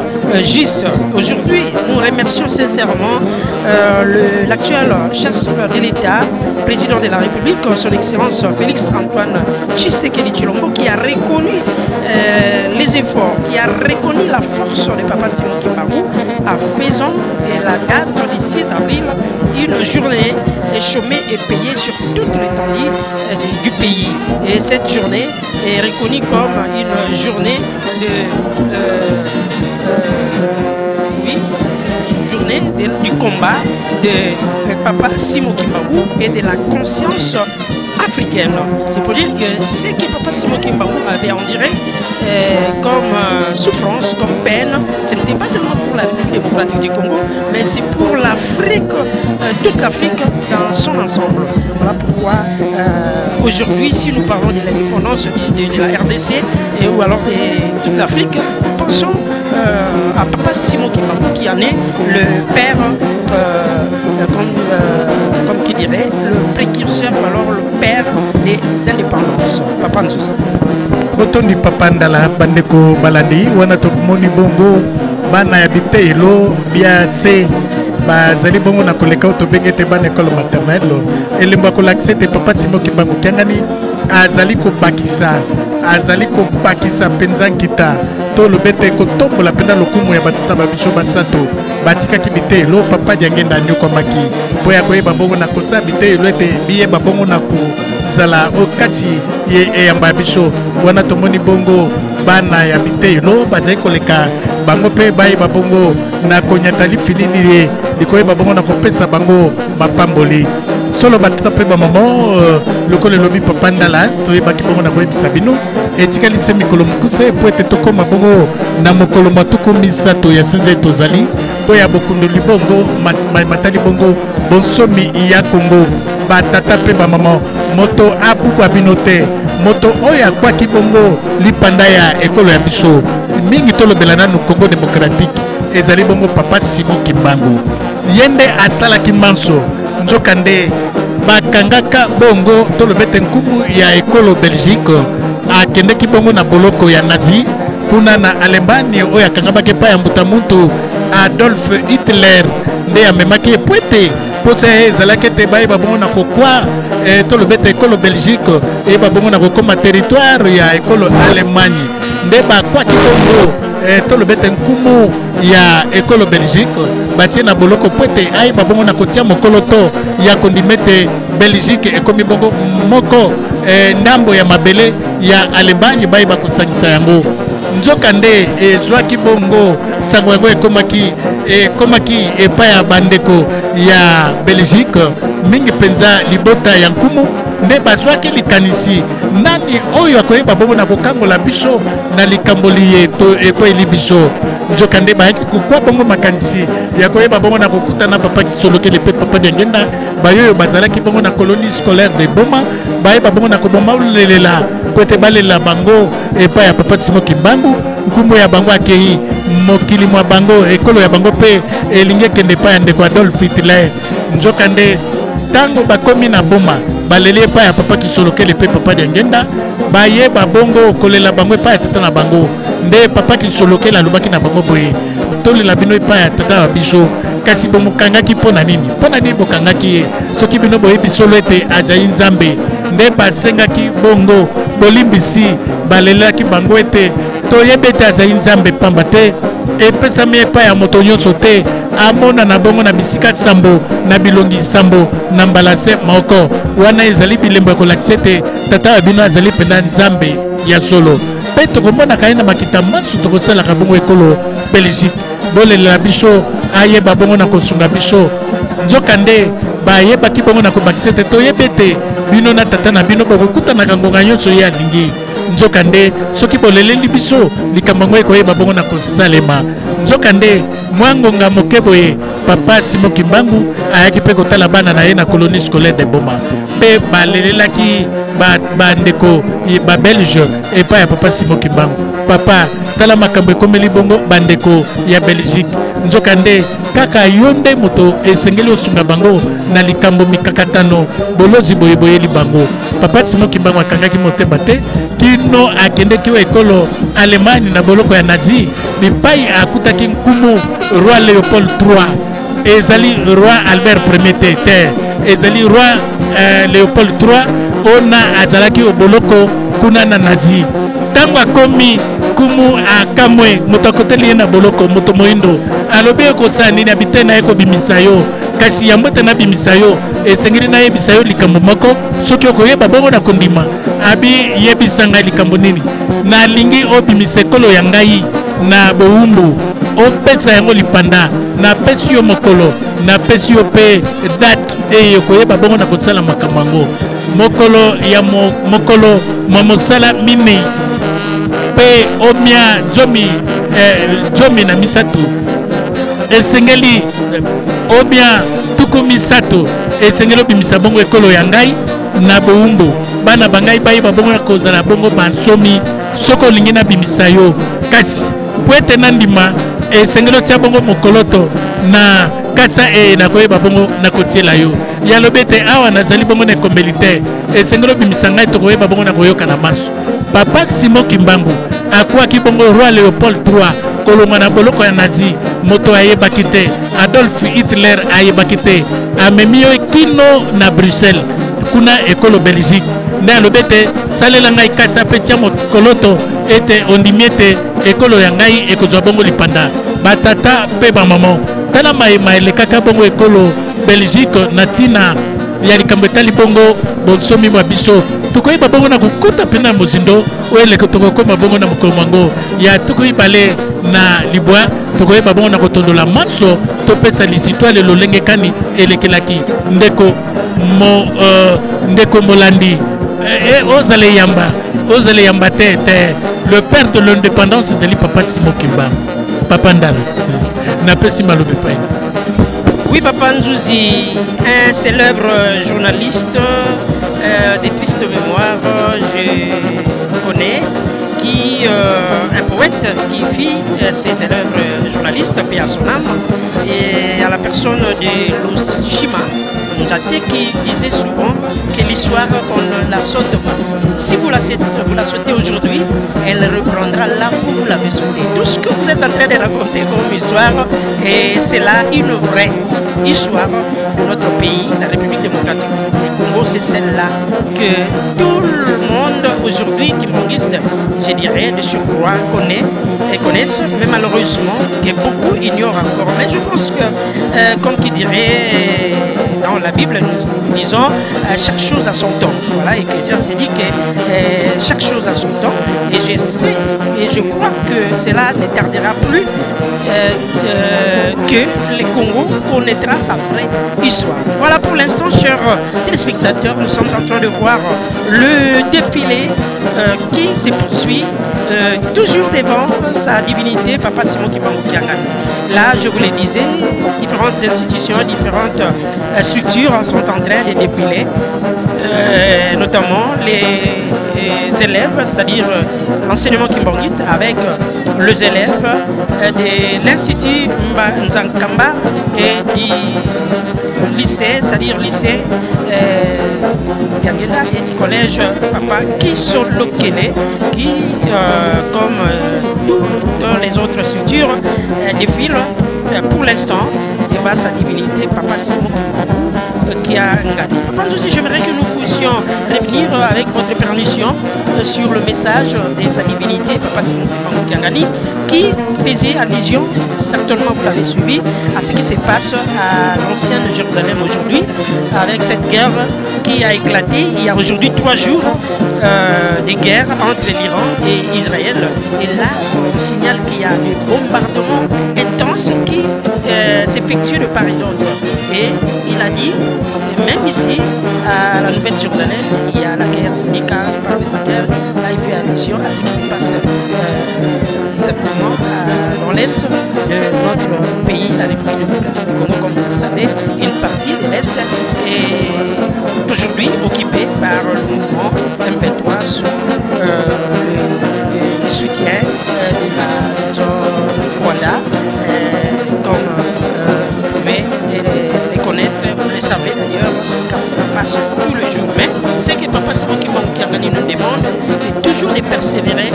juste. Aujourd'hui, nous remercions sincèrement l'actuel chancelier de l'État, président de la République, son Excellence Félix Antoine Tshisekedi Tshilombo, qui a reconnu les efforts, qui a reconnu la force de Papa Simon Kimbangu, en faisant de la date du 6 avril une journée chômée et payée sur toute l'étendue du pays. Et cette journée est reconnue comme une journée du combat de Papa Simon Kimbangu et de la conscience africaine. C'est pour dire que ce que Papa Simon Kimbangu avait enduré comme souffrance, comme peine, ce n'était pas seulement pour la République démocratique du Congo, mais c'est pour l'Afrique, toute l'Afrique dans son ensemble. Voilà pourquoi aujourd'hui, si nous parlons de l'indépendance de la RDC ou alors de toute l'Afrique, nous pensons à Papa Simon Kimbangu qui en est le père, comme qui dirait, le précurseur, alors le père des indépendances. Papa Nzouza. Otondi Papa Ndala bandeko balandi wana tokomoni bongo bana ya bitelo bia se bazali bongo na koleka otobenge te bana ekolo maternelle elemba kolakise te Papa Simon Kimbangu Kiangani azali kobakisa penza nkita to lobete kotombola pena lokumu ya batata babiso basato batikaki bitelo papa diangenda nyokomaki po ya koyeba bongo na kosa bitelo ete biyeba bongo na kozala okati ye eyamba biso wana tomoni bongo bana ya bitelo bazali koleka bango pe bayeba bongo na konyatali filili ye likoyeba bongo na kopesa bango mapamboli solo batata pe bamamo lokolo elobi Papa Ndala toyebaki bongo na koyebisa bino etikali se mikolo mokuse po ete tokóma bongo na mokolo matuku misato ya senze tozali po ya bokundoli bongo matali bongo bonsomi ya Kongo batata pe bamamo moto abukwa bino te moto oyo akwaki bongo lipanda ya ekolo ya biso mingi tolobela nanu Congo démocratique ezali bongo Papa Simon Kimbangu yende asalaki manso nzokande bakangaka bongo tolobete nkumu ya ekolo Belgique akendeki bongo na boloko ya nazi kuna na Allemagne oyo akangabaki pa ya mbuta muntu Adolf Hitler nde amemaki epwete posa ezalaki ete bayeba bongo na kokwa tolobete ekolo Belgique eyeba bongo na kokoma territoire ya ekolo Allemagne nde bakwaki bongo tolobete nkumu ya ekolo Belgique batie na boloko pwete ayeba bongo na kotia mokolo to ya kondimete Belgique ekomi bongo moko ndambo ya mabele ya Allemagne bayeba kosangisa yango nzoka nde ezwaki bongo sango yango ekomaki epai ya bandeko ya Belgique mingi penza libota ya nkumu nde bazwaki likanisi nani oyo akoyeba bongo na kokangola biso na likamboli ye to ekweli biso nzoka nde bayaki kokwa bongo makanisi ya koyeba bongo na kokuta na Papa Kisolokele pe Papa Diangenda bayoyo bazalaki bongo na colonie scolaire de Boma bayeba bongo na koboma lelela po ete balela bango epai ya Papa Simon Kimbangu nkumu ya bango akei mokili mwa bango ekolo ya bango pe elingi ekende epai ya ndeko Adolf Hitler nzoka nde tango bakomi na Boma baleli epai ya Papa Kisolokele pe Papa Diangenda bayeba bongo kolela bango epai ya tata na bango nde Papa Kisolokele alobaki na bango boye tolela bino epai ya tata na biso kasi bomokangaki mpona nini bokangaki ye soki bino boyebi solo ete azali nzambe nde basengaki bongo bolimbisi balelaki bango ete toyebi ete azali nzambe pamba te epesami epai ya moto nyonso te amona na bongo na bisika sambo na bilongi sambo na mbalase moko wana ezali bilembo ya kolakisa ete tata ya bino azali mpenza nzambe ya solo mpe tokomonaka ye na makita masu tokosalaka bongo ekolo Belgique bolelela biso ayeba bongo na kosunga biso nzoka nde bayebaki bongo na kobakisa ete toyebi ete bino na tata na bino bokokutanaka ngonga nyonso ye alingi nzokande soki boleleli biso likambo ngo ekoyeba bongo na kosalema nzokande mwangonga moke boye papa Simon Kimbangu ayaki mpe kotala bana na ye na colonie scolaire de Boma mpe balelelaki bandeko babelge epai ya papa Simon Kimbangu papa tala makambo ekomeli bongo bandeko ya Belgique nzokande kaka yo nde moto esengeli osunga bango na likambo mikakatano bolozi boyeboyeli bango papa Simon Kimbangu akangaki motema te kino akendeki wa ekolo Allemagne na boloko ya nazi bipai akutaki nkumu roi Léopold III ezali roi Albert Ier te ezali roi Léopold III ona azalaki oboloko kuna na nazi tango akomi kumu akamwe moto akoteli ye na boloko moto moindo alobi ekosala nini abite na ye kobimisa yo kasi yango te nabimisa yo esengeli nayebisa yo likambo moko soki okoyeba bongo na kondima abi yebisa ngai likambo nini nalingi obimisa ekolo ya ngai na bowumbu opesa yango lipanda napesi yo mokolo napesi yo mpe date eyo koyeba bongo na kosala makambo yango mokolo ya mokolo mwa mosala minei mpe omia zomi na misatu esengeli omia tuku misato esengeli obimisa bongo ekolo ya ngai na bowumbu bana bangai bayeba bongo na kozala bongo bansomi soko olingi nabimisa yo kasi po ete na ndima esengeli otia bongo mokoloto na katsa nakoyeba bongo nakotiela yo yalobi ete awa nazali bongo na ekombeli te esengeli obimisa ngai tokoyeba bongo na koyoka na maso papa Simon Kimbangu akwaki bongo roi Léopold III kolonga na boloko ya nazi moto ayebaki te Adolf Hitler ayebaki te amemi yo kino na Bruxelles kuna ekolo Belgique nde alobi ete salela ngai katsa mpe tia mokoloto ete ondimi ete ekolo ya ngai ekozwa bongo lipanda batata mpe bamama tala mayema elekaka bongo ekolo Belgique na ntina ya likambo etali bongo bonsomi mwa biso tokoyeba bongo na kokota mpena mozindo oyo eleko tokokoma bongo na mokolo mwango ya tokoyibale na libwa tokoyeba bongo na kotondola manso topesa lisitwa lelo lolenge kani elekelaki ndeko molandi ozale yamba te le père de l'indépendance ezali papa Simon Kimbangu papa Ndala napesi malobi pa ye. Oui, Papa Nzouzi, un célèbre journaliste de triste mémoire, je connais, un poète qui fit ces célèbres journalistes, paix à son âme, et à la personne de Lushima Nzate qui disait souvent que l'histoire, on ne la saute pas. Si vous la sautez aujourd'hui, elle reprendra là où vous l'avez sautée. Tout ce que vous êtes en train de raconter comme histoire, et c'est là une vraie histoire de notre pays, la République démocratique du Congo. C'est celle-là que tout le monde aujourd'hui qui m'enguisse, je dirais, de surcroît connaissent, mais malheureusement que beaucoup ignorent encore. Mais je pense que, comme qui dirait dans la Bible, nous disons chaque chose à son temps. Voilà, Ecclésiaste dit que chaque chose à son temps. Et j'espère et je crois que cela ne tardera plus que le Congo connaîtra sa vraie histoire. Voilà pour l'instant, chers téléspectateurs, nous sommes en train de voir le défilé qui se poursuit toujours devant sa divinité, Papa Simon Kimbangu Kiangani. Là, je vous le disais, différentes institutions, différentes structures sont en train de défiler, notamment les élèves, c'est-à-dire l'enseignement kimbanguiste avec les élèves de l'Institut Nzankamba et du lycée, c'est-à-dire lycée Gagenda et du collège Papa Kisolokele qui, comme toutes les autres structures, défilent pour l'instant devant sa divinité Papa Simon Kiangani. Enfin, aussi, j'aimerais que nous puissions revenir avec votre permission sur le message de sa divinité Papa Simon Kiangani qui faisait allusion, certainement vous l'avez suivi, à ce qui se passe à l'ancienne Jérusalem aujourd'hui avec cette guerre qui a éclaté il y a aujourd'hui 3 jours de guerre entre l'Iran et Israël. Et là, on signale qu'il y a des bombardements intenses qui s'effectuent de part et d'autre. Et il a dit, même ici, à la Nouvelle-Jérusalem, il y a la guerre syndicale, parlementaire, là il fait attention à ce qui se passe exactement dans l'est de notre pays, la République démocratique du Congo. Comme vous le savez, une partie de l'est est aujourd'hui occupée par le mouvement M23 sous le soutien de la Rwanda, comme vous pouvez les connaître, vous le savez d'ailleurs, car ça passe tous les jours. Mais ce que Papa Simon Kiangani nous demande, c'est toujours de persévérer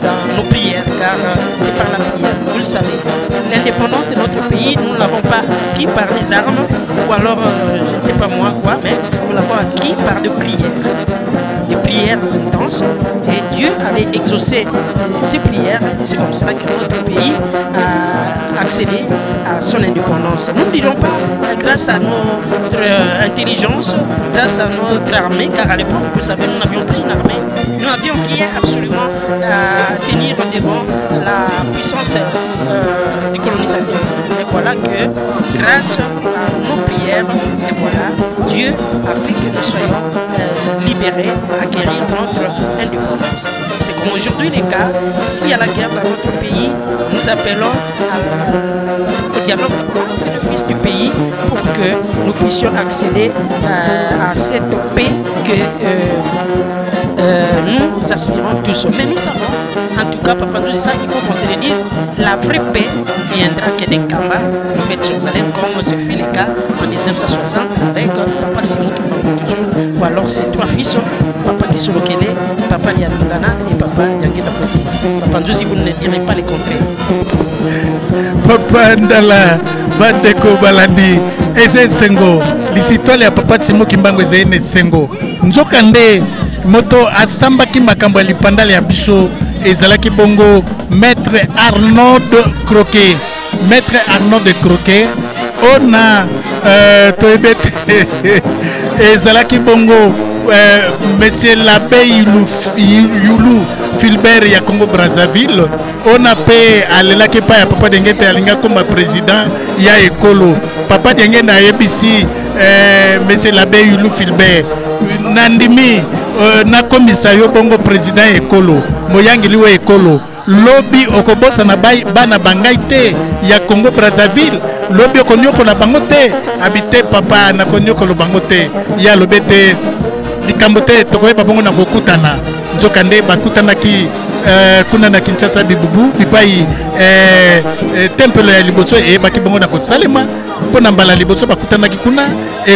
dans nos prières, car c'est par la prière, vous le savez. L'indépendance de notre pays, nous ne l'avons pas acquis par les armes, ou alors, je ne sais pas moi quoi, mais nous l'avons acquis par des prières intenses, et Dieu avait exaucé ces prières, et c'est comme ça que notre pays a accédé à son indépendance. Nous ne dirons pas grâce à notre intelligence, grâce à notre armée, car à l'époque, vous savez, nous n'avions pas une armée, nous avions rien absolument à tenir devant la puissance du colonisateur. Et voilà que grâce à nos prières, et voilà, Dieu a fait que nous soyons libérés, acquérir notre indépendance. C'est comme aujourd'hui les cas, s'il y a la guerre dans notre pays, nous appelons au dialogue entre les fils du pays pour que nous puissions accéder à cette paix que nous aspirons tous. Mais nous savons, en tout cas, Papa nous dit ça, il faut qu'on se le dise, la vraie paix viendra que des combats nous mettent Jérusalem, comme ce fut le cas en 1960 avec Papa Simon toujours, ou alors ses trois fils, Papa Kisolokele, Papa Yandana et Papa Yangeta Poti. Papa nous, si vous ne direz pas les contraires. Papa Ndala, Bandeko Balandi, Eze Sengo, l'histoire ya Papa Simon Kimbango Eze Sengo. Nzokande moto asambaki makambo ya lipandala ya biso ezalaki bongo Maître Arnaud Croquet. Maître Arnaud de Croquet on a toebete ezalaki bongo Monsieur l'abbé Yulu Philbert ya Congo Brazzaville on a pe alelaki pa ya Papa Dengete alinga comme président ya ekolo Papa Dengete na ABC Monsieur l'abbé Yulu Philbert nandimi na komisario bongo président ekolo moyangeli we ekolo lobby okobosa na bana bangai te ya Congo Brazzaville lobby okonyoko la bango te habité papa na konyoko lo bango te ya lobete likambo te tokoyeba bongo na kokutana nzokande bakutana ki kuna na Kinshasa bibubu bipai temple ya liboso baki bongo na kosalema pona mbala liboso bakutana ki kuna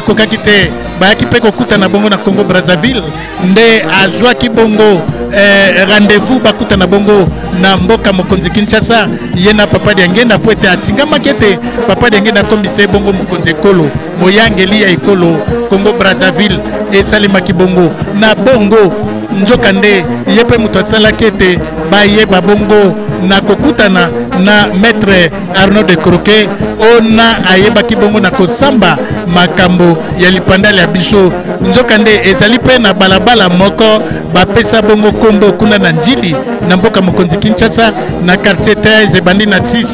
kokaki te bayaki pe kokutana bongo na Congo Brazzaville nde azwaki bongo rendez-vous bakutana bongo na mboka mokonzi Kinshasa yena Papa Diangenda po ete atingamaki ete Papa Diangenda komise bongo mokonzi ekolo moyangeli ya ekolo Congo Brazzaville esalemaki bongo na bongo nzokande yepe muto asalaki ete bayeba bongo na kokutana na Maître Arnaud de Croquet ona ayebaki bongo na kosamba makambo ya lipandala ya biso nzokande ezali pe na balabala moko bapesa bongo kombo kuna na njili na mboka mokonzi Kinshasa na quartier 13 ebandi na 6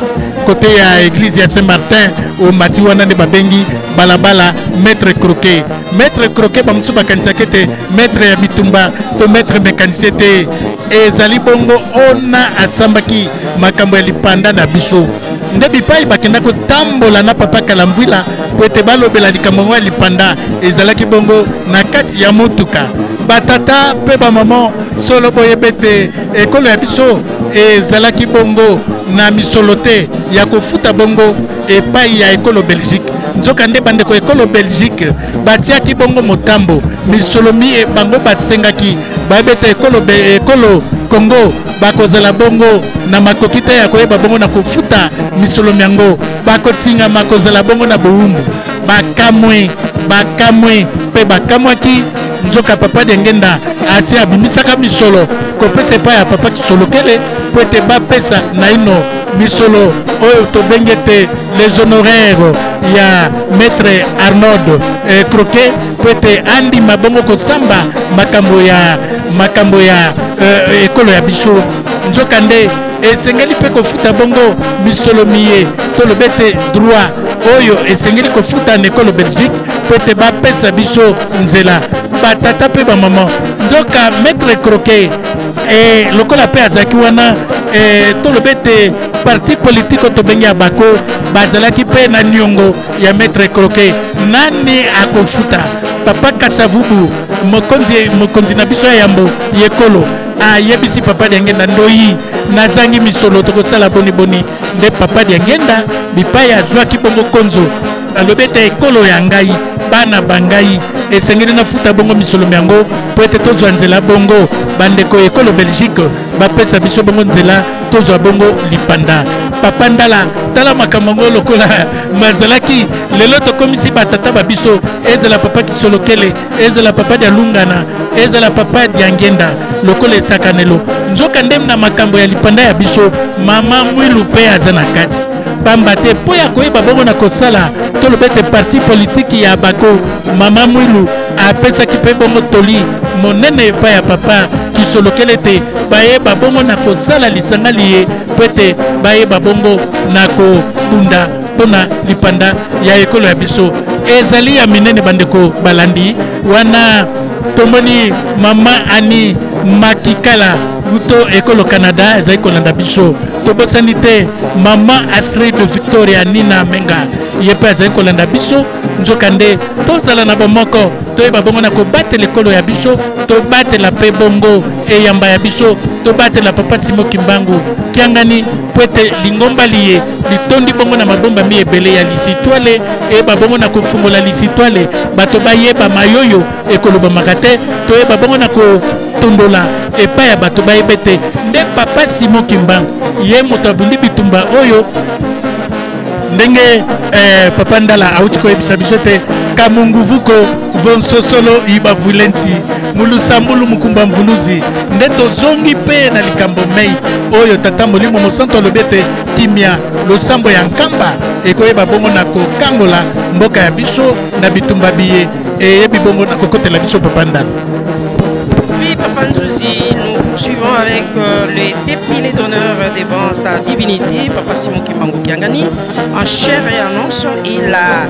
côté ya église ya Saint-Martin au mati wana nde babengi balabala Maître Croquet. Maître Croquet bamusu bakanisaki ete maître ya bitumba to maître mécanicien te ezali bongo ona asambaki makambo ya lipanda na biso nde bipai bakenda kotambola na Papa Kalamvwila po ete balobela likambo ya lipanda ezalaki bongo na kati ya motuka batata pe bamama solo boyebete ekolo ya biso ezalaki bongo na misolo te ya kofuta bongo epai ya ekolo Belgique nzokande bandeko ekolo Belgique batiaki bongo motambo misolomi bango basengaki babeta ekolo Congo bakozala bongo na makokita ya koyeba bongo na kofuta misolomi yango bakotinga makozala bongo na bowumbu bakamwe pe bakamwaki nzoka Papa Diangenda ati abimisaka misolo kopesa epai ya Papa Kisolokele po ete bapesa na ino misolo oyo tobengete les honoraires ya Maître Arnaud Croquet po ete andima bongo kosamba makambo ya ekolo ya biso nzokande esengeli pe kofuta bongo misolo miye tolobete droit oyo esengeli kofuta na ekolo Belgique po ete bapesa biso nzela batata pe ba maman nzoka maître croquet et lokola pe azaki wana to lobete parti politique to bengi abako bazalaki pe na nyongo ya maître croquet nani akofuta papa Kasavubu mokonzi na biso ya yambo yekolo ayebisi papa Diangenda ndoyi nazangi misolo tokosala boni nde papa Diangenda bipai azwaki bongo konzo alobete ekolo ya ngai bana bangai esengeli na futa bongo misolo yango po ete tozwa nzela bongo bandeko ekolo Belgique bapesa biso bongo nzela tozwa bongo lipanda papa Ndala tala makambo ngo lokola mazalaki lelo tokomisi batata babiso ezela papa Kisolokele ezela papa Dialungana ezela papa Diangenda lokola esakanelo nzoka ndem na makambo ya lipanda ya biso mama Mwilu pe aza na kati pamba te po ya koyeba bongo na kosala to lobete parti politique ya bako mama Mwilu apesaki pe bongo toli monene epai ya papa Kisolokele te bayeba bongo na kosala lisanga liye po ete bayeba bongo na kobunda mpona lipanda ya ekolo ya biso ezali ya minene bandeko balandi wana tomoni mama Ani Makikala uto ekolo Canada ezali kolanda biso tobosani te mama Astrid Victoria Nina Menga yepe azali kolanda biso nzoka nde tozala na bomoko toyeba bongo na kobatela ekolo ya biso tobatela pe bongo eyamba ya biso tobatela papa Simo Kimbangu kiangani po ete lingomba liye litondi bongo na mabomba mi ebele ya lisitwale eyeba bongo na kofungola lisitwale bato bayeba mayoyo ekolobamaka te toyeba bongo na kotondola epai ya bato bayebe te nde papa Simo Kimbangu ye moto abundi bitumba oyo ndenge papa Ndala auti koyebisa biso te kamunguvuko vonsosolo ibavulenti mulusambulu mukumba mvuluzi nde tozongi pe na likambo mei oyo tata molimo mosanto alobete kimia losambo ya nkamba ekoyeba bongo na kokangola mboka ya biso na bitumba biye eyebi bongo na kokotela biso papa Ndala. Oui, Papa Nzouzi, nous poursuivons avec les défilés d'honneur devant sa divinité, Papa Simon Kimbangu Kiangani. En chair et en os, il a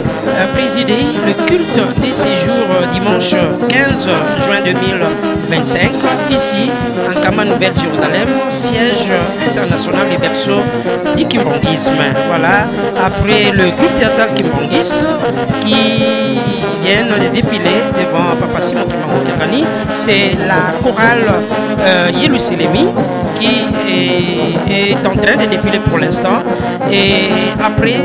présidé le culte des séjours dimanche 15 juin 2025, ici, en Kama Nouvelle-Jérusalem, siège international des berceaux du kimbanguisme. Voilà, après le groupe théâtral kimbangiste qui vient de défiler devant Papa Simon Kimbangu Kiangani, c'est la chorale Yeluselemi qui est en train de défiler pour l'instant. Et après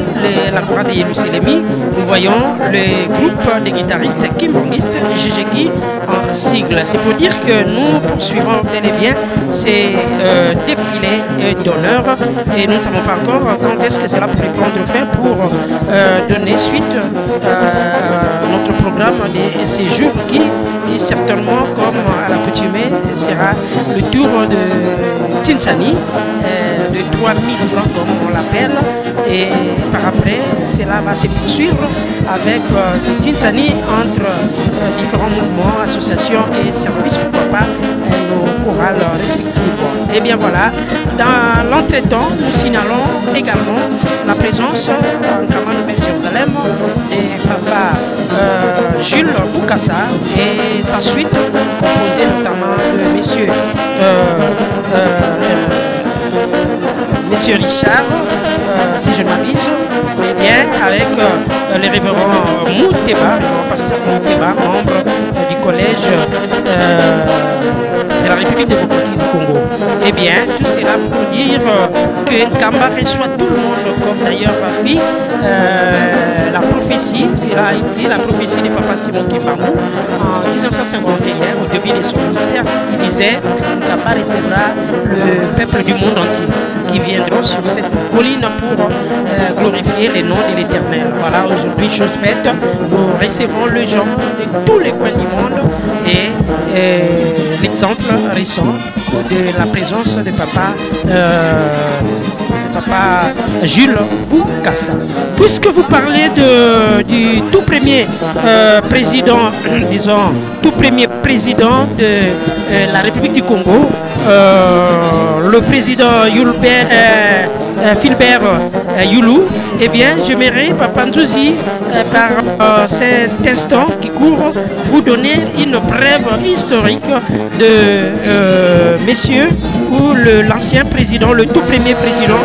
la chorale de Yeluselemi, nous voyons le groupe de guitaristes kimbanguistes GGKI en sigle. C'est pour dire que nous poursuivons bel et bien ces défilés d'honneur et nous ne savons pas encore quand est-ce que cela pourrait prendre fin pour donner suite à notre programme de séjour qui certainement, comme à l'accoutumée, sera le tour de Tinsani, de 3000 francs comme on l'appelle, et par après, cela va se poursuivre avec ce Tinsani entre différents mouvements, associations et services, pourquoi pas nos chorales respectives. Et bien voilà, dans l'entretemps, nous signalons également la présence en Kama Nouvelle-Jérusalem de Papa Jules Boukassa et sa suite composée notamment de Monsieur Richard, si je m'abuse, mais bien avec le révérend Mouteba, pasteur Mouteba, membre du collège de la République démocratique du Congo. Eh bien, tout cela pour dire que Nkamba reçoit tout le monde, comme d'ailleurs Bafi, la prophétie, cela a été la prophétie de Papa Simon Kimbangu en 1951, au début de son ministère. Il disait Nkamba recevra le peuple du monde entier qui viendront sur cette colline pour glorifier les noms de l'Éternel. Voilà, aujourd'hui, chose faite, nous recevons le gens de tous les coins du monde et l'exemple récent de la présence de Papa Jules Boukassa. Puisque vous parlez du tout premier président, disons, tout premier président de la République du Congo, le président Philbert Youlou, eh bien, j'aimerais, Papa Ndouzi, par cet instant qui court, vous donner une brève historique de messieurs ou l'ancien président, le tout premier président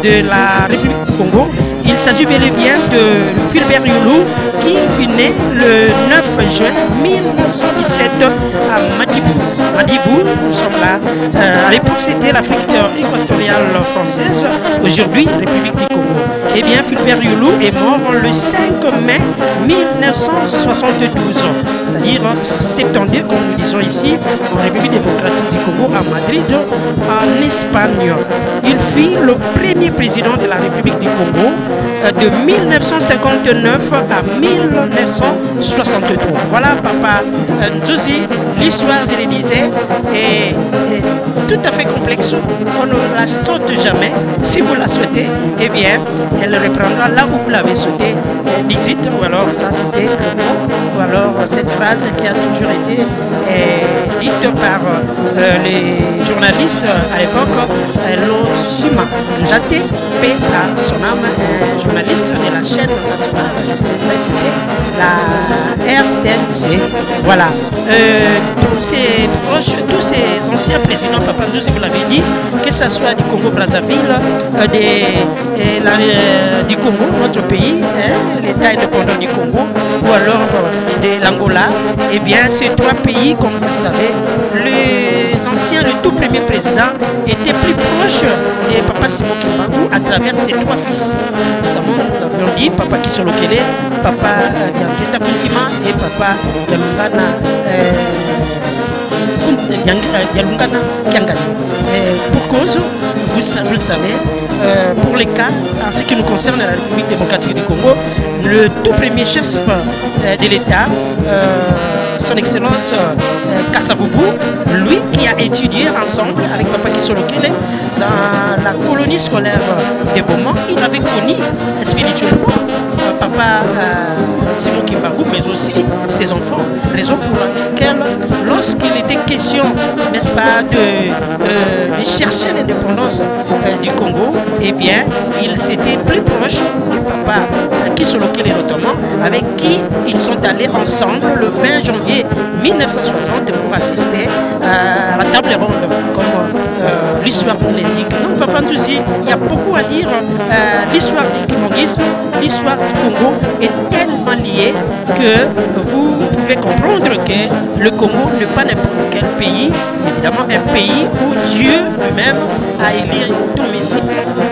de la République du Congo. Il s'agit bel et bien de Philbert Youlou qui est né le 9 juin 1917 à Madibou. Madibou, nous sommes là. À l'époque, c'était l'Afrique équatoriale française, aujourd'hui République du Congo. Eh bien, Philbert Youlou est mort le 5 mai 1972, c'est-à-dire 72, comme nous disons ici, en République démocratique du Congo, à Madrid, en Espagne. Il fut le premier président de la République du Congo de 1959 à 1963. Voilà, Papa Ndouzi, l'histoire, je le disais, est tout à fait complexe. On ne la saute jamais. Si vous la sautez, eh bien, elle reprendra là où vous l'avez sauté. Dixit, ou alors ça c'était le mot, ou alors cette phrase qui a toujours été dite par les journalistes à l'époque, Lojima Njate, paix à son âme, journaliste de la chaîne nationale, c'était la RTNC. Voilà. Tous ces proches, tous ces anciens présidents, Papa Ndouzi, vous l'avez dit, que ce soit du Congo-Brazzaville, du Congo, notre pays, l'État indépendant du Congo, ou alors de l'Angola, eh bien, ces trois pays, comme vous le savez, les anciens, le tout premier président, étaient plus proches de Papa Simon Kimbangu à travers ses trois fils. Notamment, nous l'avions dit, Papa Kisolokele, Papa Diangeta Kuntima et Papa Yalungana Kiangani. Pour cause, vous le savez, pour les cas, en ce qui nous concerne la République démocratique du Congo, le tout premier chef de l'État, son Excellence Kassavubu, lui qui a étudié ensemble avec Papa Kisolokele dans la colonie scolaire de Beaumont, il avait connu spirituellement Papa Simon Kimbangu, mais aussi ses enfants. Raison pour laquelle, lorsqu'il était question, n'est-ce pas, de chercher l'indépendance du Congo, eh bien, il s'était plus proche de Papa Kisolokele notamment, avec qui ils sont allés ensemble le 20 janvier 1960 pour assister à la table ronde, comme l'histoire nous l'indique. Donc, Papa Ndouzi, il y a beaucoup à dire. L'histoire du kimongisme, l'histoire du Congo est tellement liée que vous pouvez comprendre que le Congo n'est pas n'importe quel pays, évidemment un pays où Dieu lui-même a élu tout Messie,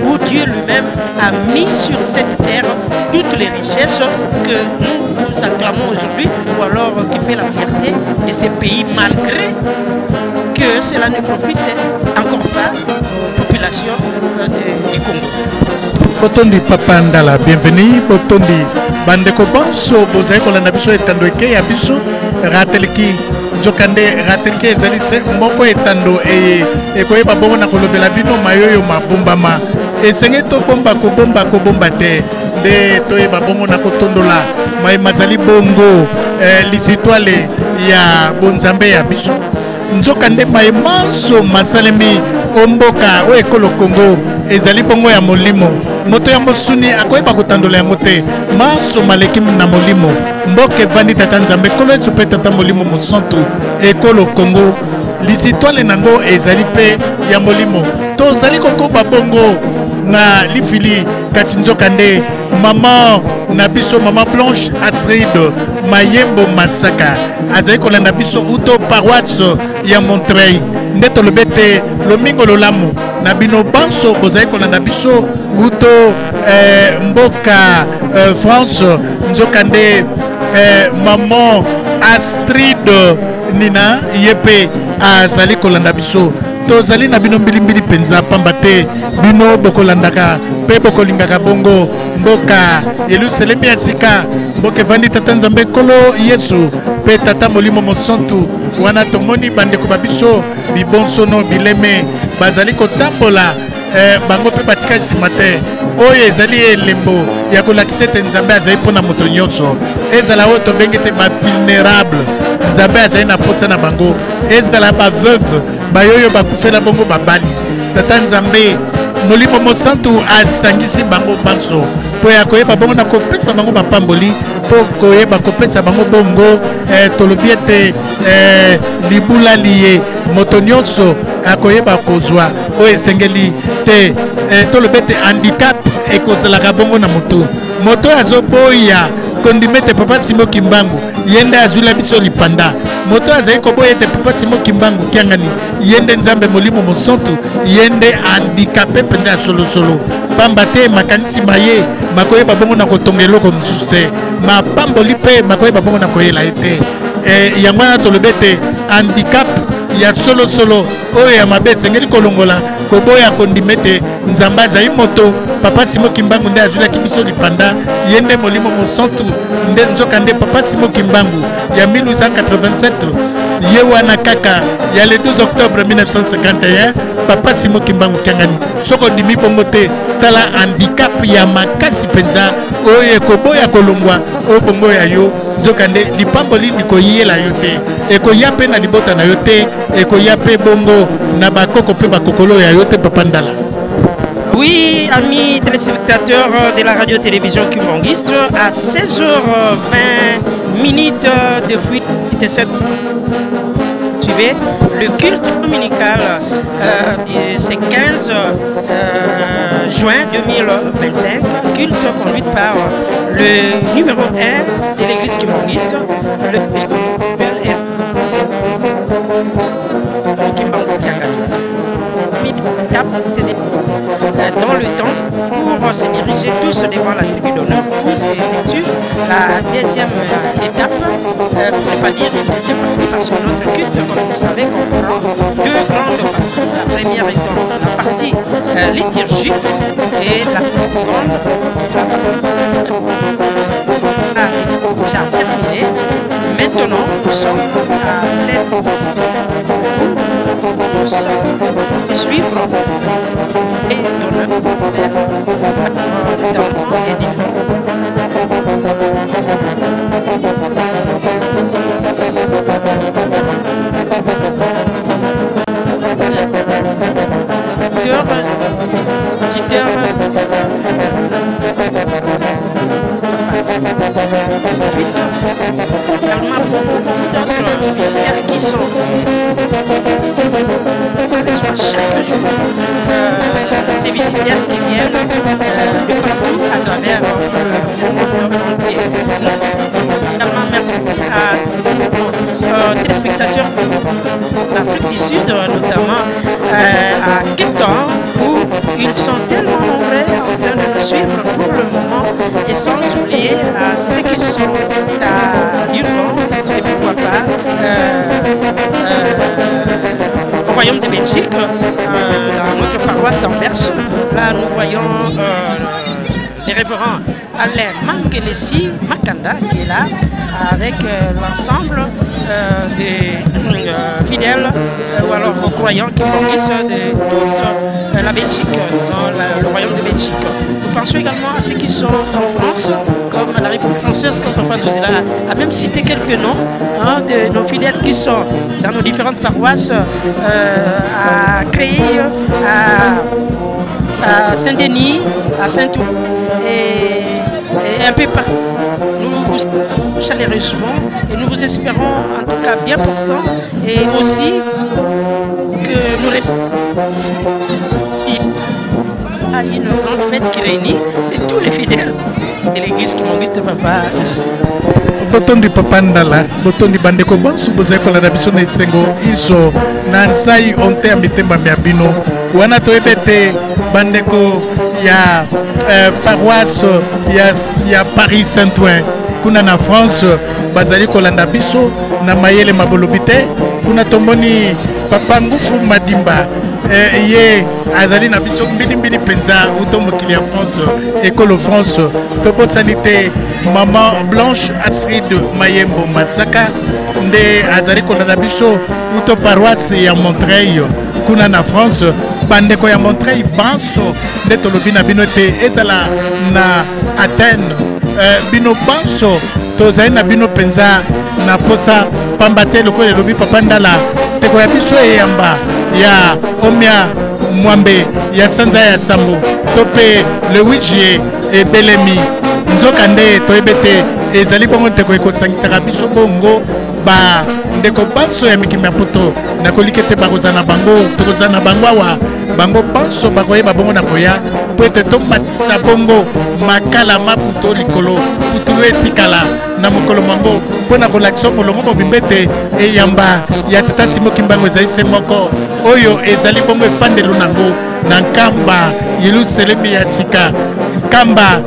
où Dieu lui-même a mis sur cette terre toutes les richesses que nous acclamons aujourd'hui, ou alors qui fait la fierté de ces pays, malgré que cela ne profite encore pas aux populations du Congo. Botondi Papa Ndala, bienvenue. Botondi Bandeko Bonso, Bozai Kolanda Biso etando eke ya biso ratelki jokande ratelki ezalise moko etando e koyeba bongo na kolobela bino mayoyo mabombama esenge to bomba kobomba te de toyeba bongo na kotondola mai mazali bongo lisitwale ya bonzambe ya biso nzokande mai manso masalemi omboka o ekolo Congo ezali bongo ya molimo moto ya mosuni akoyeba kotandola yango te manso maleki na molimo mboke vandi tata nzambe kolo esupe tata molimo mosantu ekolo Congo lisitwale nango ezali pe ya molimo tozali kokoba bongo na lifili kati nzokande mama na biso mama Blanche Astrid Mayembo Masaka azali kolanda biso uto paroisse ya Montreuil nde tolobi ete lomingo lolamu na bino banso bozali kolanda biso uto mboka France nzokande maman Astrid Nina yepe azali kolanda biso tozali na bino mbilimbili penza pamba te bino bokolandaka pe bokolingaka bongo mboka Yerusalemi ya sika mboka vandi tata nzambe kolo Yesu pe tata molimo mosantu wana tomoni bandeko babiso bibonsono bileme bazali kotambola bango pe batika nsima te oyo ezali elembo ya kolakisa ete nzambe azali mpona moto nyonso ezala oyo tobenge te bavulnérable nzambe azali na posa na bango ezala baveuve bayoyo bakufela bongo babali tata nzambe molimo mosantu asangisi bango banso po ya koyeba bongo na kopesa bango bapamboli po koyeba kopesa bango bongo tolobi ete libula liye moto nyonso akoyeba kozwa oyo esengeli te tolobi ete handicap ekozalaka bongo na moto moto azoboya kondimete papa Simo Kimbangu yende azula biso lipanda moto azali koboya ete papa Simo Kimbangu kiangani yende nzambe molimo mosontu yende handicapé penza solo pamba te makanisi maye makoyeba bongo na kotonga eloko mosusu te mapamboli mpe makoyeba bongo na koyela ete yango wana tolobi ete handicap ya solo oyo ya mabe esengeli kolongola koboya kondimete nzambe azali moto papa Simo Kimbangu nde azulaki biso lipanda yende molimo mosontu nde nzoka nde papa Simo Kimbangu ya 1887 ye wana kaka ya le 12 octobre 1951 papa Simo Kimbangu kiangani soko ndimi bongo te tala handicap ya makasi penza oyo ekoboya kolongwa oyo bongo ya yo nzoka nde lipamboli likoyela yo te ekoya mpe na libota na yo te ekoya mpe bongo na bakoko mpe bakokolo ya yo te papa Ndala. Oui, amis téléspectateurs de la radio-télévision Kimbangiste, à 16h20 depuis cette suivez le culte dominical de ce 15 juin 2025, culte conduit par le numéro 1 de l'église Kimbangiste, le dans le temps pour se diriger tous devant la tribune d'honneur où s'effectue la deuxième étape, pour ne pas dire une deuxième partie, parce que notre culte, comme vous savez, comprend deux grandes parties. La première étant la partie liturgique et la seconde déjà terminée. Maintenant, nous sommes à cette suivre et dans le temps est différent. Également pour beaucoup d'autres visiteurs qui sont chaque jour ces visiteurs qui viennent de partout à travers le monde entier. Également merci à téléspectateurs d'Afrique du Sud, notamment à Cape Town, où ils sont tellement nombreux en train de nous suivre pour le moment, et sans oublier à ceux qui sont à Durban et pourquoi pas au Royaume de Belgique, dans notre paroisse d'Anvers. Là, nous voyons les révérends Alain Mangelesi Makanda qui est là avec l'ensemble des fidèles ou alors aux croyants qui fournissent de toute la Belgique, le Royaume de Belgique. Nous pensons également à ceux qui sont en France, comme la République française, comme Papa Zouzila a même cité quelques noms de nos fidèles qui sont dans nos différentes paroisses à Créil, à Saint-Denis, à Saint-Ouen et un peu partout. Nous vous saluons chaleureusement et nous vous espérons en tout cas bien portant et aussi que nous à une grande fête qui réunit tous les fidèles de l'église Kimbangiste Papa. Botondi Papa Ndala, botondi bandeko bonsu bozali kolanda biso na esengo iso na nsai onte ya mitemba mia bino wana toyebi ete bandeko ya paroisse ya Paris Saint-Ouen kuna na France bazali kolanda biso na mayele mabolobi te kuna tomoni Papa Ngufu Madimba ye azali na biso mbili penza uto mokili ya France ekolo France tobosani te Maman Blanche Astrid Mayembo Masaka nde azali kolanda biso uto paroisse ya Montreuil kuna na France bandeko ya Montreuil banso nde tolobi na bino te ezala na Athènes bino banso tozali na bino penza na posa pamba te lokola elobi Papa Ndala teko ya biso eyamba ya Omia Mwambe ya Sanza ya Sambo topé le 8 juillet et Belemi nzokande toyebete ezali bongo teko ekosangisa biso bongo ba ndeko banso ya mikimi ya poto nakolikete bakozana bango tokozana bango awa bango banso bakoyeba bongo na koya po ete tomatisa bongo makala maputo likolo putulu etikala na mokolo mango mpo na kolakisa molongo mobimba ete eyamba ya tata Simoki Mbangu ezali se moko oyo ezali bongo efandelo nango na nkamba Yelusalemi ya sika nkamba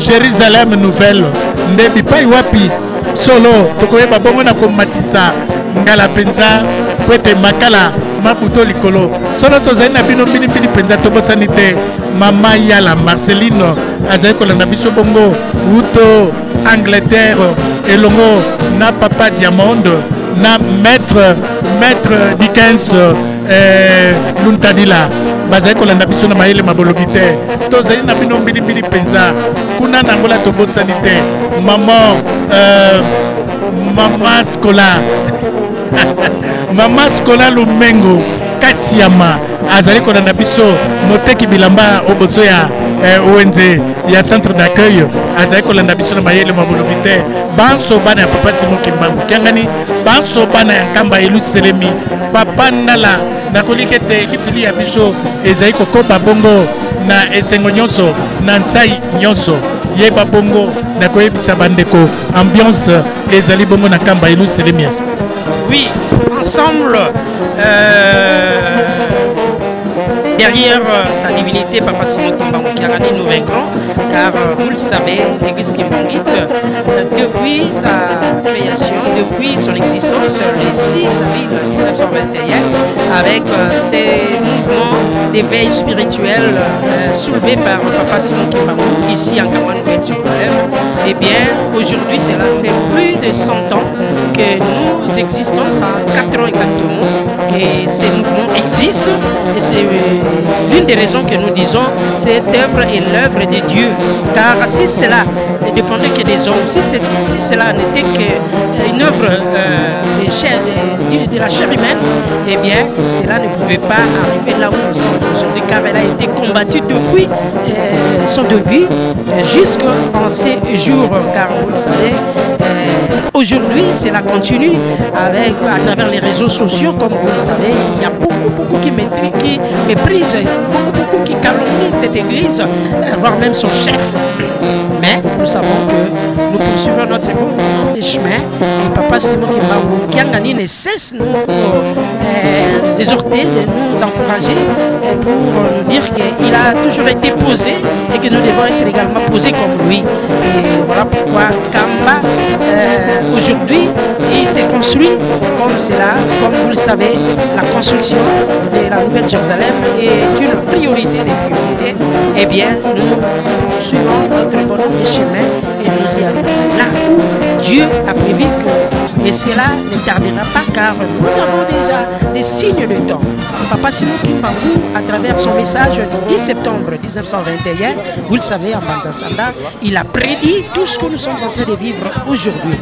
Jérusalem nouvelle nde bipai wapi solo tokoyeba bongo na komatisa ngala penza po ete makala maputo likolo solo tozali na bino mbili penza tobosani te mama yala Marceline azali kolanda biso bongo uto Angleterre elongo na papa Diamond na maître Dickens Luntadila bazali kolanda biso na mayele mabolobi te tozali na bino mbili penza kuna na ngola tobosani te mama Skola mama Skola Lumengo Kasiama azali kolanda biso moteki bilamba oboso ya ONG ya centre d'accueil azali kolanda biso na mayele mabolobi te banso bana ya papa Simoki Mbangu kiangani banso bana ya nkamba Yelusalemi papa Ndala nakolikete lifili ya biso ezali kokoba bongo na esengo nyonso na nsai nyonso yeba bongo nakoyebisa bandeko ambiance ezali bongo na nkamba Yelusalemi. Oui, ensemble derrière sa divinité, Papa Simoki Mbangu Kiarani, nous vaincrons, car vous le savez, l'Église kimbanguiste, depuis sa création, depuis son existence, le 6 avril 1921, avec ces mouvements d'éveil spirituel soulevés par Papa Simoki Mbangu ici en Cameroun-Jérusalem, eh bien, aujourd'hui, cela fait plus de 100 ans que nous existons, 104 ans exactement, que ces mouvements existent, et c'est l'une des raisons que nous disons, cette œuvre est l'œuvre de Dieu. Car si cela ne dépendait que des hommes, si cela n'était qu'une œuvre de la chair humaine, eh bien, cela ne pouvait pas arriver là où nous sommes aujourd'hui, car elle a été combattue depuis son début jusqu'en ces jours. Car vous le savez, aujourd'hui, cela continue à travers les réseaux sociaux, comme vous le savez, il y a beaucoup qui méprisent, beaucoup qui calomnient cette église, voire même son chef. Mais nous savons que nous poursuivons notre bon chemin. Et Papa Simoki Mbangu Kiangani ne cesse de nous exhorter, de nous encourager pour nous dire qu'il a toujours été posé et que nous devons être également posés comme lui. Et voilà pourquoi Kamba, aujourd'hui, il s'est construit comme cela. Comme vous le savez, la construction de la Nouvelle Jérusalem est une priorité des priorités. Eh bien, nous suivons notre bonhomme de chemin et nous y allons là où Dieu a prévu que, et cela ne tardera pas car nous avons déjà des signes de temps. Papa Simoki Mbangu, à travers son message du 10 septembre 1921, vous le savez, en Banzasanda, il a prédit tout ce que nous sommes en train de vivre aujourd'hui.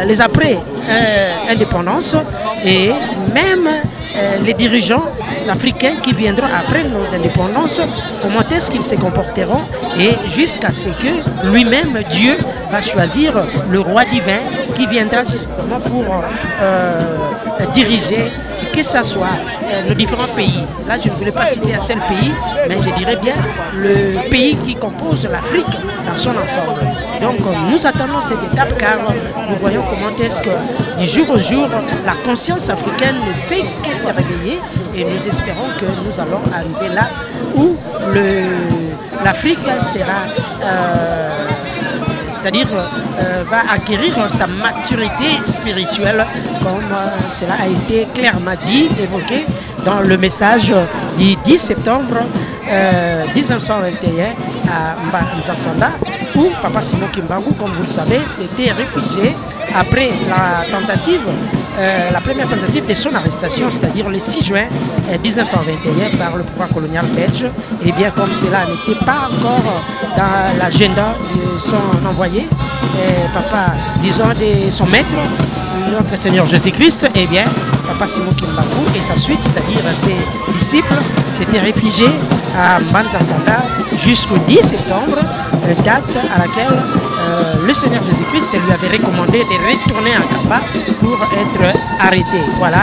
Les après-indépendance et même les dirigeants africains qui viendront après nos indépendances, comment est-ce qu'ils se comporteront et jusqu'à ce que lui-même, Dieu, va choisir le roi divin qui viendra justement pour diriger, que ce soit nos différents pays. Là, je ne voulais pas citer un seul pays, mais je dirais bien le pays qui compose l'Afrique dans son ensemble. Donc, nous attendons cette étape car nous voyons comment est-ce que du jour au jour, la conscience africaine ne fait que se réveiller et nous espérons que nous allons arriver là où l'Afrique sera... c'est-à-dire va acquérir sa maturité spirituelle comme cela a été clairement dit, évoqué dans le message du 10 septembre 1921 à Mbanzasanda où Papa Simoki Mbangu, comme vous le savez, s'était réfugié après la tentative, la première tentative de son arrestation, c'est-à-dire le 6 juin 1921 par le pouvoir colonial belge. Et bien comme cela n'était pas encore dans l'agenda de son envoyé, papa, disons de son maître, notre Seigneur Jésus-Christ, et bien Massimo Kimbangu et sa suite, c'est-à-dire ses disciples, s'étaient réfugiés à Mantasanda jusqu'au 10 septembre, date à laquelle le Seigneur Jésus-Christ lui avait recommandé de retourner à Kamba pour être arrêté. Voilà.